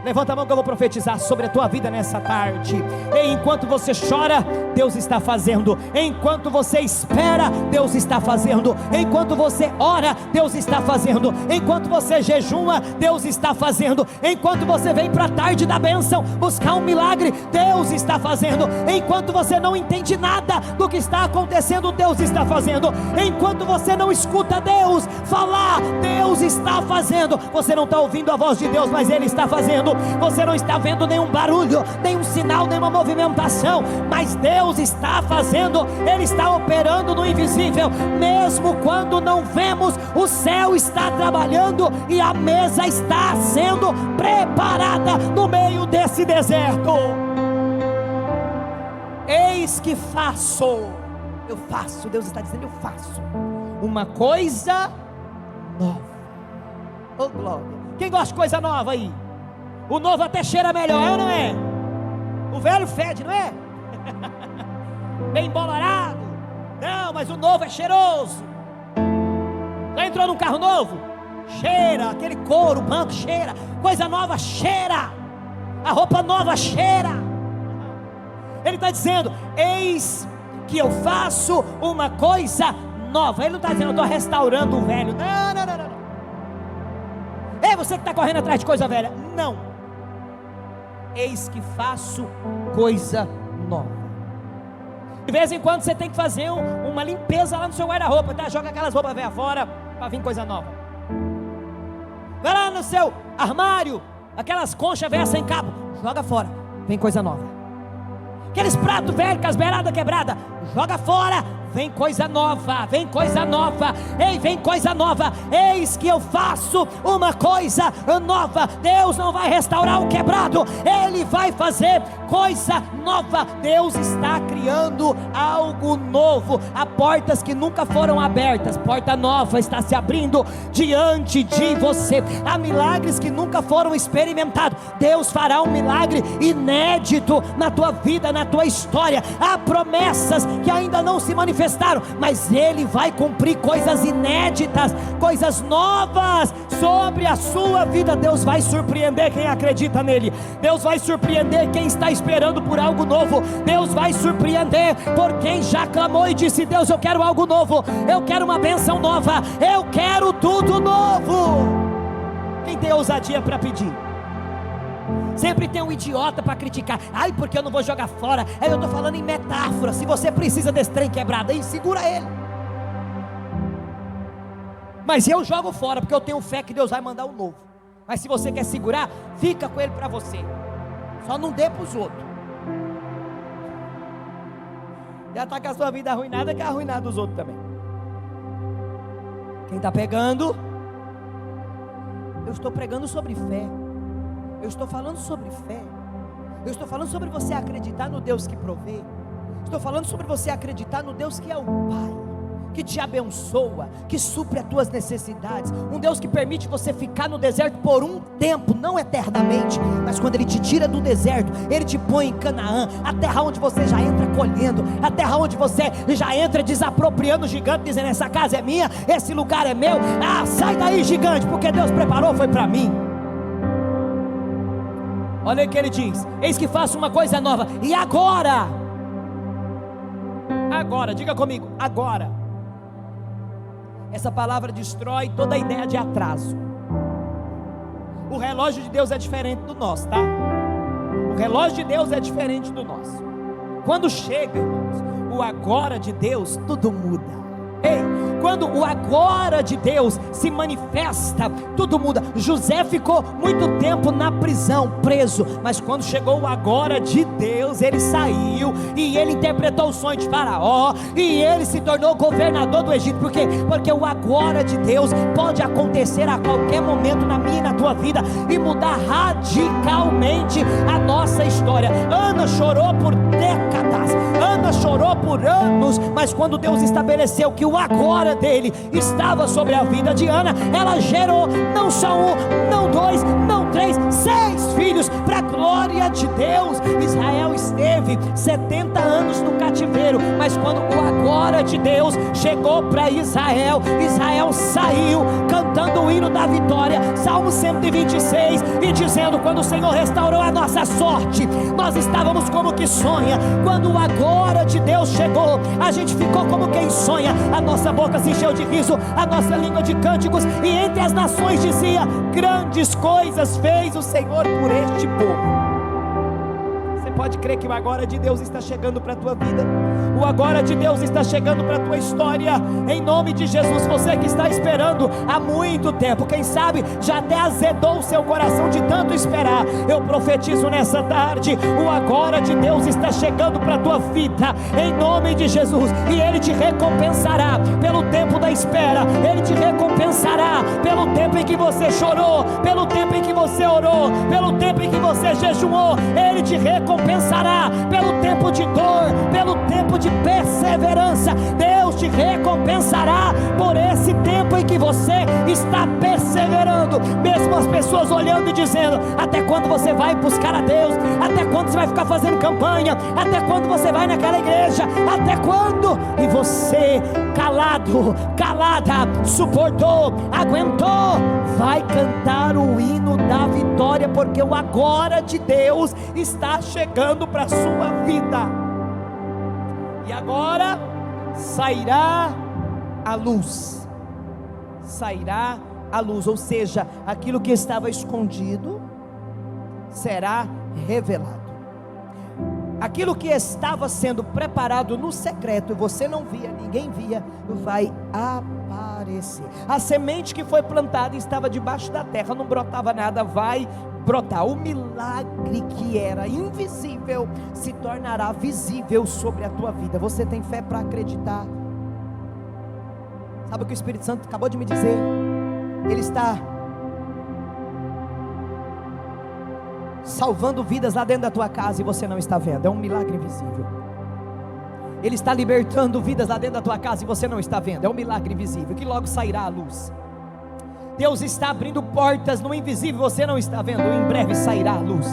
Levanta a mão que eu vou profetizar sobre a tua vida nessa tarde. E enquanto você chora, Deus está fazendo. Enquanto você espera, Deus está fazendo. Enquanto você ora, Deus está fazendo. Enquanto você jejuma, Deus está fazendo. Enquanto você vem para a tarde da bênção buscar um milagre, Deus está fazendo. Enquanto você não entende nada do que está acontecendo, Deus está fazendo. Enquanto você não escuta Deus falar, Deus está fazendo. Você não está ouvindo a voz de Deus, mas Ele está fazendo. Você não está vendo nenhum barulho, nenhum sinal, nenhuma movimentação, mas Deus está fazendo. Ele está operando no invisível. Mesmo quando não vemos, o céu está trabalhando e a mesa está sendo preparada no meio desse deserto. Eis que faço. Eu faço, Deus está dizendo: eu faço uma coisa nova. Oh glória. Quem gosta de coisa nova aí? O novo até cheira melhor, é ou não é? O velho fede, não é? Bem embolorado. Não, mas o novo é cheiroso. Já entrou num carro novo? Cheira, aquele couro, o banco cheira. Coisa nova cheira. A roupa nova cheira. Ele está dizendo: eis que eu faço uma coisa nova. Ele não está dizendo: eu estou restaurando o velho. Não. Ei, você que está correndo atrás de coisa velha. Não. Eis que faço coisa nova. De vez em quando você tem que fazer uma limpeza lá no seu guarda-roupa, tá? Joga aquelas roupas velhas fora para vir coisa nova. Vai lá no seu armário, aquelas conchas velhas sem cabo, joga fora, vem coisa nova. Aqueles pratos velhos com as beiradas quebradas, joga fora, vem coisa nova, vem coisa nova. Ei, vem coisa nova. Eis que eu faço uma coisa nova. Deus não vai restaurar o quebrado, Ele vai fazer coisa nova. Deus está criando algo novo. Há portas que nunca foram abertas, porta nova está se abrindo diante de você. Há milagres que nunca foram experimentados. Deus fará um milagre inédito na tua vida, na tua história. Há promessas que ainda não se manifestaram, mas Ele vai cumprir coisas inéditas, coisas novas sobre a sua vida. Deus vai surpreender quem acredita nele. Deus vai surpreender quem está esperando por algo novo. Deus vai surpreender por quem já clamou e disse: Deus, eu quero algo novo, eu quero uma bênção nova, eu quero tudo novo. Quem tem ousadia para pedir? Sempre tem um idiota para criticar. Ai, porque eu não vou jogar fora. Eu estou falando em metáfora. Se você precisa desse trem quebrado aí, segura ele. Mas eu jogo fora, porque eu tenho fé que Deus vai mandar um novo. Mas se você quer segurar, fica com ele para você. Só não dê para os outros. Já está com a sua vida arruinada, quer arruinar dos outros também. Quem está pegando? Eu estou pregando sobre fé. Eu estou falando sobre fé. Eu estou falando sobre você acreditar no Deus que provê. Estou falando sobre você acreditar no Deus que é o Pai, que te abençoa, que supre as tuas necessidades. Um Deus que permite você ficar no deserto por um tempo, não eternamente, mas quando Ele te tira do deserto, Ele te põe em Canaã, a terra onde você já entra colhendo, a terra onde você já entra desapropriando o gigante, dizendo: essa casa é minha, esse lugar é meu. Ah, sai daí, gigante, porque Deus preparou, foi para mim. Olha o que Ele diz: eis que faço uma coisa nova, e agora, diga comigo, agora. Essa palavra destrói toda a ideia de atraso. O relógio de Deus é diferente do nosso, tá? O relógio de Deus é diferente do nosso. Quando chega, irmãos, o agora de Deus, tudo muda. Ei, quando o agora de Deus se manifesta, tudo muda. José ficou muito tempo na prisão, preso, mas quando chegou o agora de Deus, ele saiu e ele interpretou o sonho de Faraó e ele se tornou governador do Egito. Por quê? Porque o agora de Deus pode acontecer a qualquer momento na minha e na tua vida e mudar radicalmente a nossa história. Ana chorou por décadas, Ana chorou por anos, mas quando Deus estabeleceu que o agora dele estava sobre a vida de Ana, ela gerou não só um, não dois, não três, 6 filhos, para a glória de Deus. Israel esteve 70 anos no cativeiro, mas quando o agora de Deus chegou para Israel, Israel saiu cantando o hino da vitória, Salmo 126, e dizendo: quando o Senhor restaurou a nossa sorte, nós estávamos como que sonha. Quando o agora de Deus chegou, a gente ficou como quem sonha. A nossa boca se encheu de riso, a nossa língua de cânticos, e entre as nações dizia: grandes coisas fez o Senhor por este povo. Você pode crer que o agora de Deus está chegando para a tua vida, o agora de Deus está chegando para a tua história, em nome de Jesus. Você que está esperando há muito tempo, quem sabe já até azedou o seu coração de tanto esperar, eu profetizo nessa tarde: o agora de Deus está chegando para a tua vida, em nome de Jesus, e Ele te recompensará pelo tempo da espera, Ele te recompensará pelo tempo em que você chorou, pelo tempo em que você orou, pelo tempo em que você jejuou. Ele te recompensará pelo tempo de dor, pelo tempo de perseverança. Deus te recompensará por esse tempo em que você está perseverando, mesmo as pessoas olhando e dizendo: até quando você vai buscar a Deus? Até quando você vai ficar fazendo campanha? Até quando você vai naquela igreja? Até quando? E você, calado, calada, suportou, aguentou, vai cantar o hino da vitória, porque o agora de Deus está chegando para a sua vida. E agora sairá a luz, sairá a luz, ou seja, aquilo que estava escondido será revelado. Aquilo que estava sendo preparado no secreto e você não via, ninguém via, vai aparecer. A semente que foi plantada e estava debaixo da terra, não brotava nada, vai brotar. O milagre que era invisível se tornará visível sobre a tua vida. Você tem fé para acreditar? Sabe o que o Espírito Santo acabou de me dizer? Ele está salvando vidas lá dentro da tua casa e você não está vendo. É um milagre invisível. Ele está libertando vidas lá dentro da tua casa e você não está vendo. É um milagre invisível que logo sairá à luz. Deus está abrindo portas no invisível, você não está vendo. Em breve sairá à luz.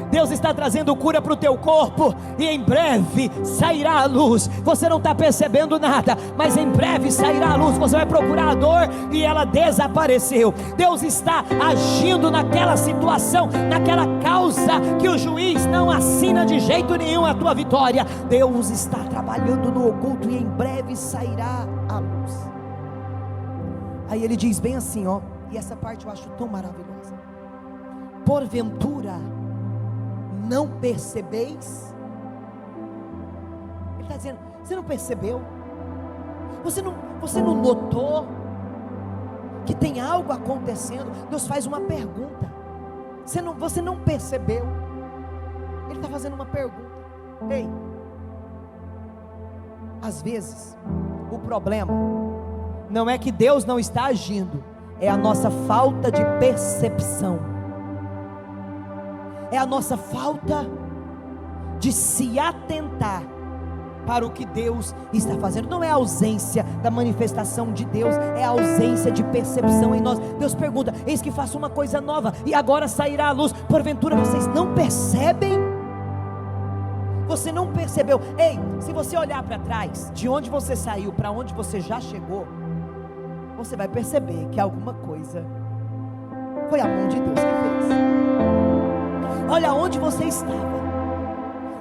Deus está trazendo cura para o teu corpo e em breve sairá a luz. Você não está percebendo nada, mas em breve sairá a luz. Você vai procurar a dor e ela desapareceu. Deus está agindo naquela situação, naquela causa que o juiz não assina de jeito nenhum a tua vitória. Deus está trabalhando no oculto e em breve sairá a luz. Aí ele diz bem assim, ó, e essa parte eu acho tão maravilhosa: porventura não percebeis? Ele está dizendo: você não percebeu? Você não notou que tem algo acontecendo? Deus faz uma pergunta. Você não percebeu? Ele está fazendo uma pergunta. Ei, Às vezes, o problema não é que Deus não está agindo, é a nossa falta de percepção, é a nossa falta de se atentar para o que Deus está fazendo. Não é a ausência da manifestação de Deus, é a ausência de percepção em nós. Deus pergunta: eis que faço uma coisa nova, e agora sairá a luz, porventura vocês não percebem? Você não percebeu? Ei, se você olhar para trás, de onde você saiu para onde você já chegou, você vai perceber que alguma coisa foi a mão de Deus que fez. Olha onde você estava,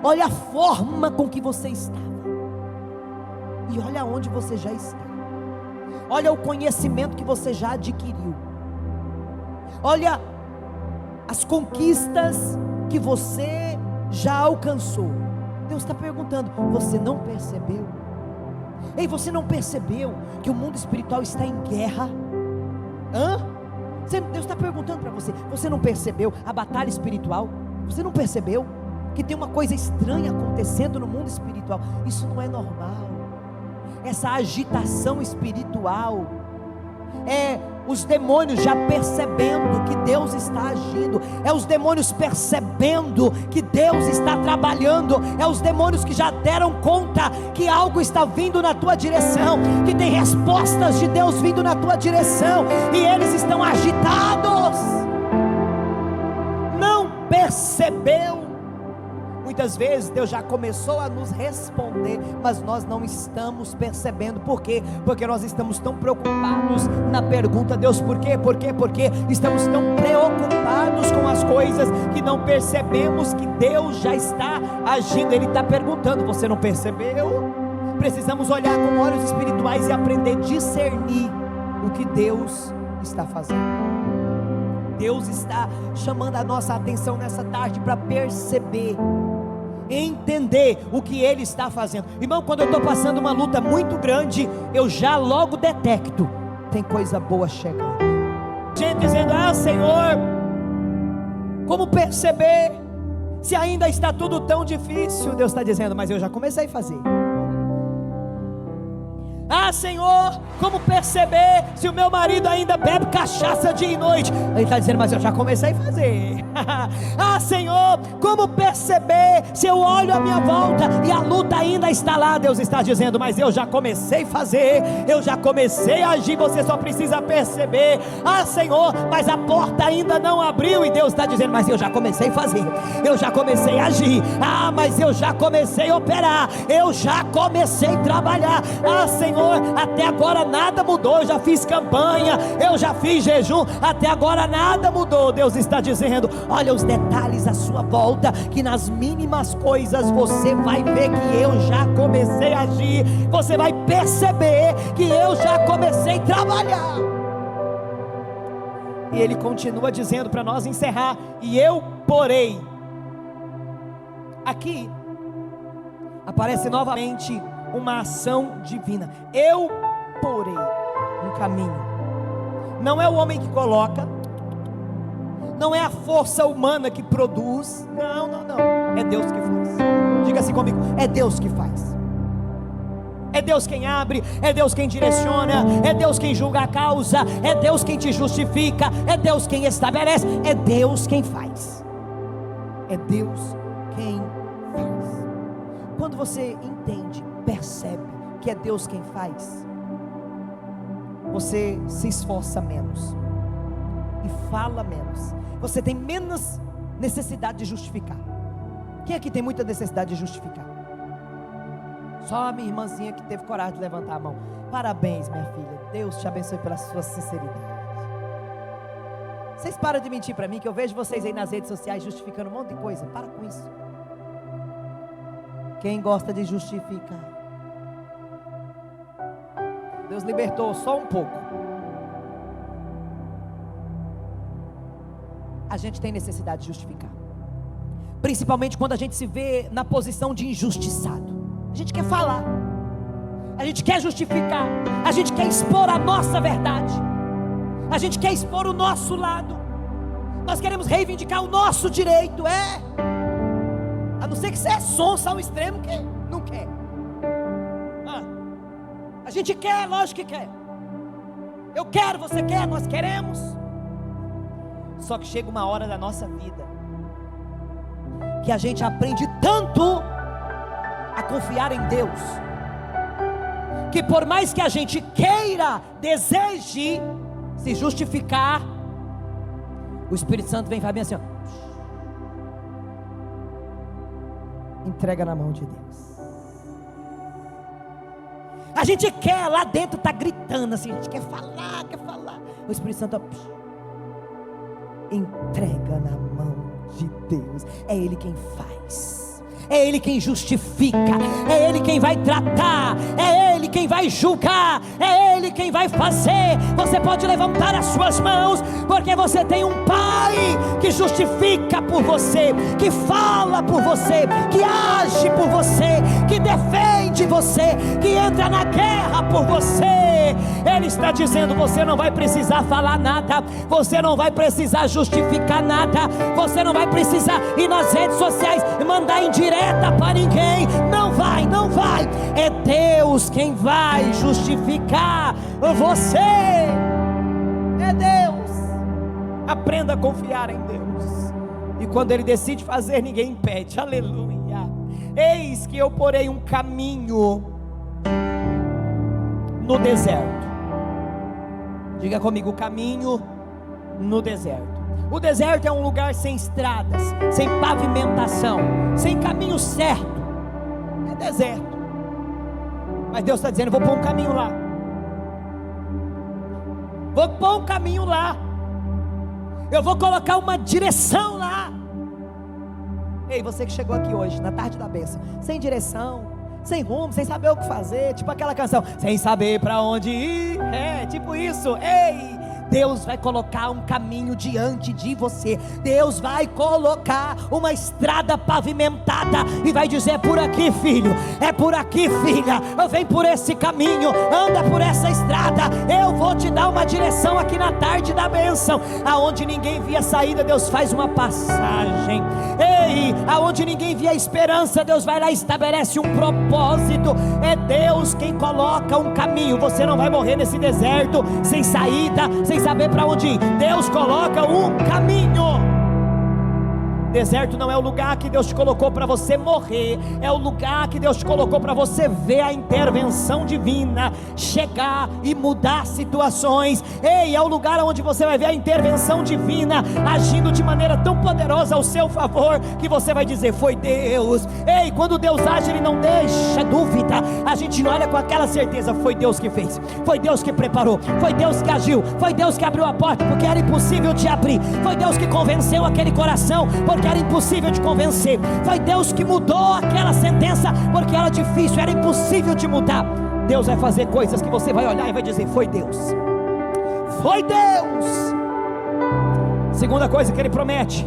olha a forma com que você estava, e olha onde você já está. Olha o conhecimento que você já adquiriu, olha as conquistas que você já alcançou. Deus está perguntando: você não percebeu? Ei, você não percebeu que o mundo espiritual está em guerra? Deus está perguntando para você: você não percebeu a batalha espiritual? Você não percebeu que tem uma coisa estranha acontecendo no mundo espiritual? Isso não é normal. Essa agitação espiritual é os demônios já percebendo que Deus está agindo, é os demônios percebendo que Deus está trabalhando, é os demônios que já deram conta que algo está vindo na tua direção, que tem respostas de Deus vindo na tua direção, e eles estão agitados. Não percebeu? Muitas vezes Deus já começou a nos responder, mas nós não estamos percebendo. Por quê? Porque nós estamos tão preocupados na pergunta: Deus, por quê? Por quê? Por quê? Estamos tão preocupados com as coisas que não percebemos que Deus já está agindo. Ele está perguntando: você não percebeu? Precisamos olhar com olhos espirituais e aprender a discernir o que Deus está fazendo. Deus está chamando a nossa atenção nessa tarde para perceber, entender o que Ele está fazendo. Irmão, quando eu estou passando uma luta muito grande, eu já logo detecto: tem coisa boa chegando. Gente dizendo: Senhor, como perceber se ainda está tudo tão difícil? Deus está dizendo: mas eu já comecei a fazer. Senhor, como perceber se o meu marido ainda bebe cachaça dia e noite? Ele está dizendo: mas eu já comecei a fazer. Senhor, como perceber se eu olho à minha volta e a luta ainda está lá? Deus está dizendo: mas eu já comecei a fazer, eu já comecei a agir, você só precisa perceber. Senhor, mas a porta ainda não abriu, e Deus está dizendo: mas eu já comecei a fazer, eu já comecei a agir. Mas eu já comecei a operar, eu já comecei a trabalhar. Senhor, até agora nada mudou, eu já fiz campanha, eu já fiz jejum, até agora nada mudou. Deus está dizendo: olha os detalhes à sua volta, que nas mínimas coisas você vai ver que eu já comecei a agir, você vai perceber que eu já comecei a trabalhar. E Ele continua dizendo para nós encerrar: e eu porei. Aqui aparece novamente uma ação divina. Eu porei um caminho. Não é o homem que coloca, não é a força humana que produz, não, é Deus que faz. Diga assim comigo: é Deus que faz. É Deus quem abre, é Deus quem direciona, é Deus quem julga a causa, é Deus quem te justifica, é Deus quem estabelece, é Deus quem faz. É Deus quem faz. Quando você entende, percebe que é Deus quem faz, você se esforça menos e fala menos. Você tem menos necessidade de justificar. Quem aqui tem muita necessidade de justificar? Só a minha irmãzinha que teve coragem de levantar a mão. Parabéns, minha filha, Deus te abençoe pela sua sinceridade. Vocês param de mentir para mim, que eu vejo vocês aí nas redes sociais justificando um monte de coisa. Para com isso. Quem gosta de justificar? Deus libertou só um pouco. A gente tem necessidade de justificar, principalmente quando a gente se vê na posição de injustiçado. A gente quer falar, a gente quer justificar, a gente quer expor a nossa verdade, a gente quer expor o nosso lado, nós queremos reivindicar o nosso direito. A não ser que você é sonsa ao extremo que não quer. A gente quer, lógico que quer. Eu quero, você quer, nós queremos. Só que chega uma hora da nossa vida que a gente aprende tanto a confiar em Deus, que por mais que a gente queira, deseje se justificar, o Espírito Santo vem e fala bem assim, ó, entrega na mão de Deus. A gente quer, lá dentro está gritando assim, a gente quer falar. O Espírito Santo, entrega na mão de Deus. É Ele quem faz, é Ele quem justifica, é Ele quem vai tratar, é Ele quem vai julgar, é Ele quem vai fazer. Você pode levantar as suas mãos, porque você tem um Pai que justifica por você, que fala por você, que age por você, que defende você, que entra na guerra por você. Ele está dizendo, você não vai precisar falar nada, você não vai precisar justificar nada, você não vai precisar ir nas redes sociais e mandar indireta para ninguém. Não vai. É Deus quem vai justificar você. É Deus. Aprenda a confiar em Deus, e quando Ele decide fazer, ninguém impede. Aleluia. Eis que eu porei um caminho no deserto. Diga comigo, caminho no deserto. O deserto é um lugar sem estradas, sem pavimentação, sem caminho certo. É deserto. Mas Deus está dizendo, vou pôr um caminho lá. Vou pôr um caminho lá. Eu vou colocar uma direção lá. Ei, você que chegou aqui hoje, na tarde da bênção, sem direção, sem rumo, sem saber o que fazer, tipo aquela canção, sem saber para onde ir, tipo isso. Ei, Deus vai colocar um caminho diante de você. Deus vai colocar uma estrada pavimentada e vai dizer, é por aqui, filho, é por aqui, filha, vem por esse caminho, anda por essa estrada, eu vou te dar uma direção aqui na tarde da bênção. Aonde ninguém via saída, Deus faz uma passagem. Ei, aonde ninguém via esperança, Deus vai lá e estabelece um propósito. É Deus quem coloca um caminho. Você não vai morrer nesse deserto sem saída, sem saber para onde ir. Deus coloca um caminho. Deserto não é o lugar que Deus te colocou para você morrer, é o lugar que Deus te colocou para você ver a intervenção divina chegar e mudar situações. Ei, é o lugar onde você vai ver a intervenção divina agindo de maneira tão poderosa ao seu favor, que você vai dizer, foi Deus. Ei, quando Deus age, Ele não deixa dúvida. A gente olha com aquela certeza, foi Deus que fez, foi Deus que preparou, foi Deus que agiu, foi Deus que abriu a porta, porque era impossível de abrir, foi Deus que convenceu aquele coração, porque era impossível de convencer, foi Deus que mudou aquela sentença, porque era difícil, era impossível de mudar. Deus vai fazer coisas que você vai olhar e vai dizer, foi Deus, foi Deus. Segunda coisa que Ele promete,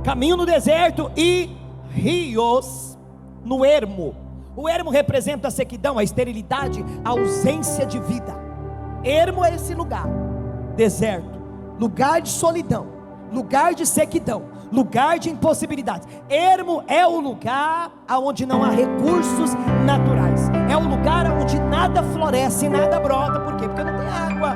caminho no deserto e rios no ermo. O ermo representa a sequidão, a esterilidade, a ausência de vida. Ermo é esse lugar, deserto, lugar de solidão, lugar de sequidão, lugar de impossibilidades. Ermo é o lugar onde não há recursos naturais, é o lugar onde nada floresce, nada brota. Por quê? Porque não tem água.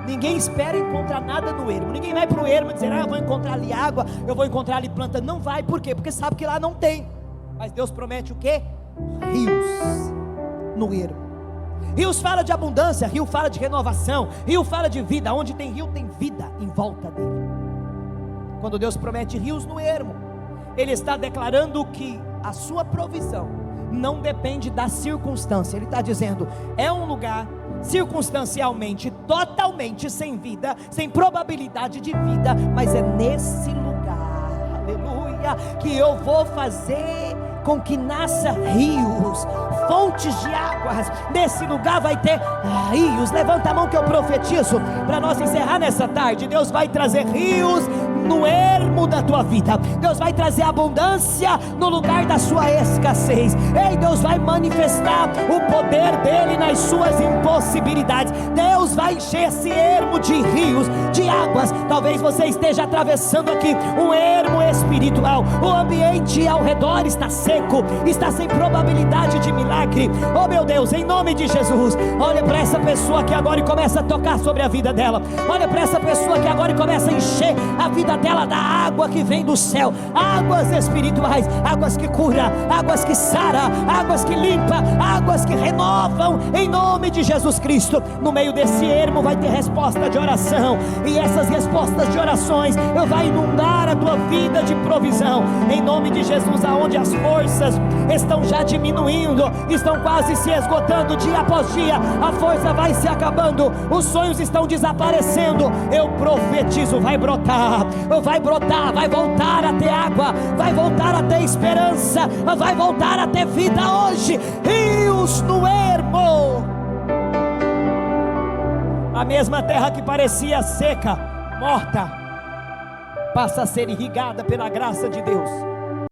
Ninguém espera encontrar nada no ermo. Ninguém vai para o ermo e dizer, eu vou encontrar ali água, eu vou encontrar ali planta. Não vai, por quê? Porque sabe que lá não tem. Mas Deus promete o quê? Rios no ermo. Rios fala de abundância, rio fala de renovação, rio fala de vida. Onde tem rio tem vida em volta dele. Quando Deus promete rios no ermo, Ele está declarando que a sua provisão não depende da circunstância. Ele está dizendo, é um lugar circunstancialmente, totalmente sem vida, sem probabilidade de vida, mas é nesse lugar, aleluia, que eu vou fazer com que nasça rios, fontes de águas. Nesse lugar vai ter rios. Levanta a mão que eu profetizo para nós encerrar nessa tarde. Deus vai trazer rios no ermo da tua vida. Deus vai trazer abundância no lugar da sua escassez. Ei, Deus vai manifestar o poder dele nas suas impossibilidades. Deus vai encher esse ermo de rios, de águas. Talvez você esteja atravessando aqui um ermo espiritual. O ambiente ao redor está seco, está sem probabilidade de milagre. milagre. Oh meu Deus, em nome de Jesus, olha para essa pessoa que agora e começa a tocar sobre a vida dela. Olha para essa pessoa que agora e começa a encher a vida dela da água que vem do céu, águas espirituais, águas que cura, águas que sara, águas que limpa, águas que renovam, em nome de Jesus Cristo. No meio desse ermo vai ter resposta de oração, e essas respostas de orações vai inundar a tua vida de provisão, em nome de Jesus. Aonde as forças estão já diminuindo, estão quase se esgotando dia após dia, a força vai se acabando, os sonhos estão desaparecendo, eu profetizo, vai brotar, vai voltar a ter água, vai voltar a ter esperança, vai voltar a ter vida hoje. Rios no ermo, a mesma terra que parecia seca, morta, passa a ser irrigada pela graça de Deus.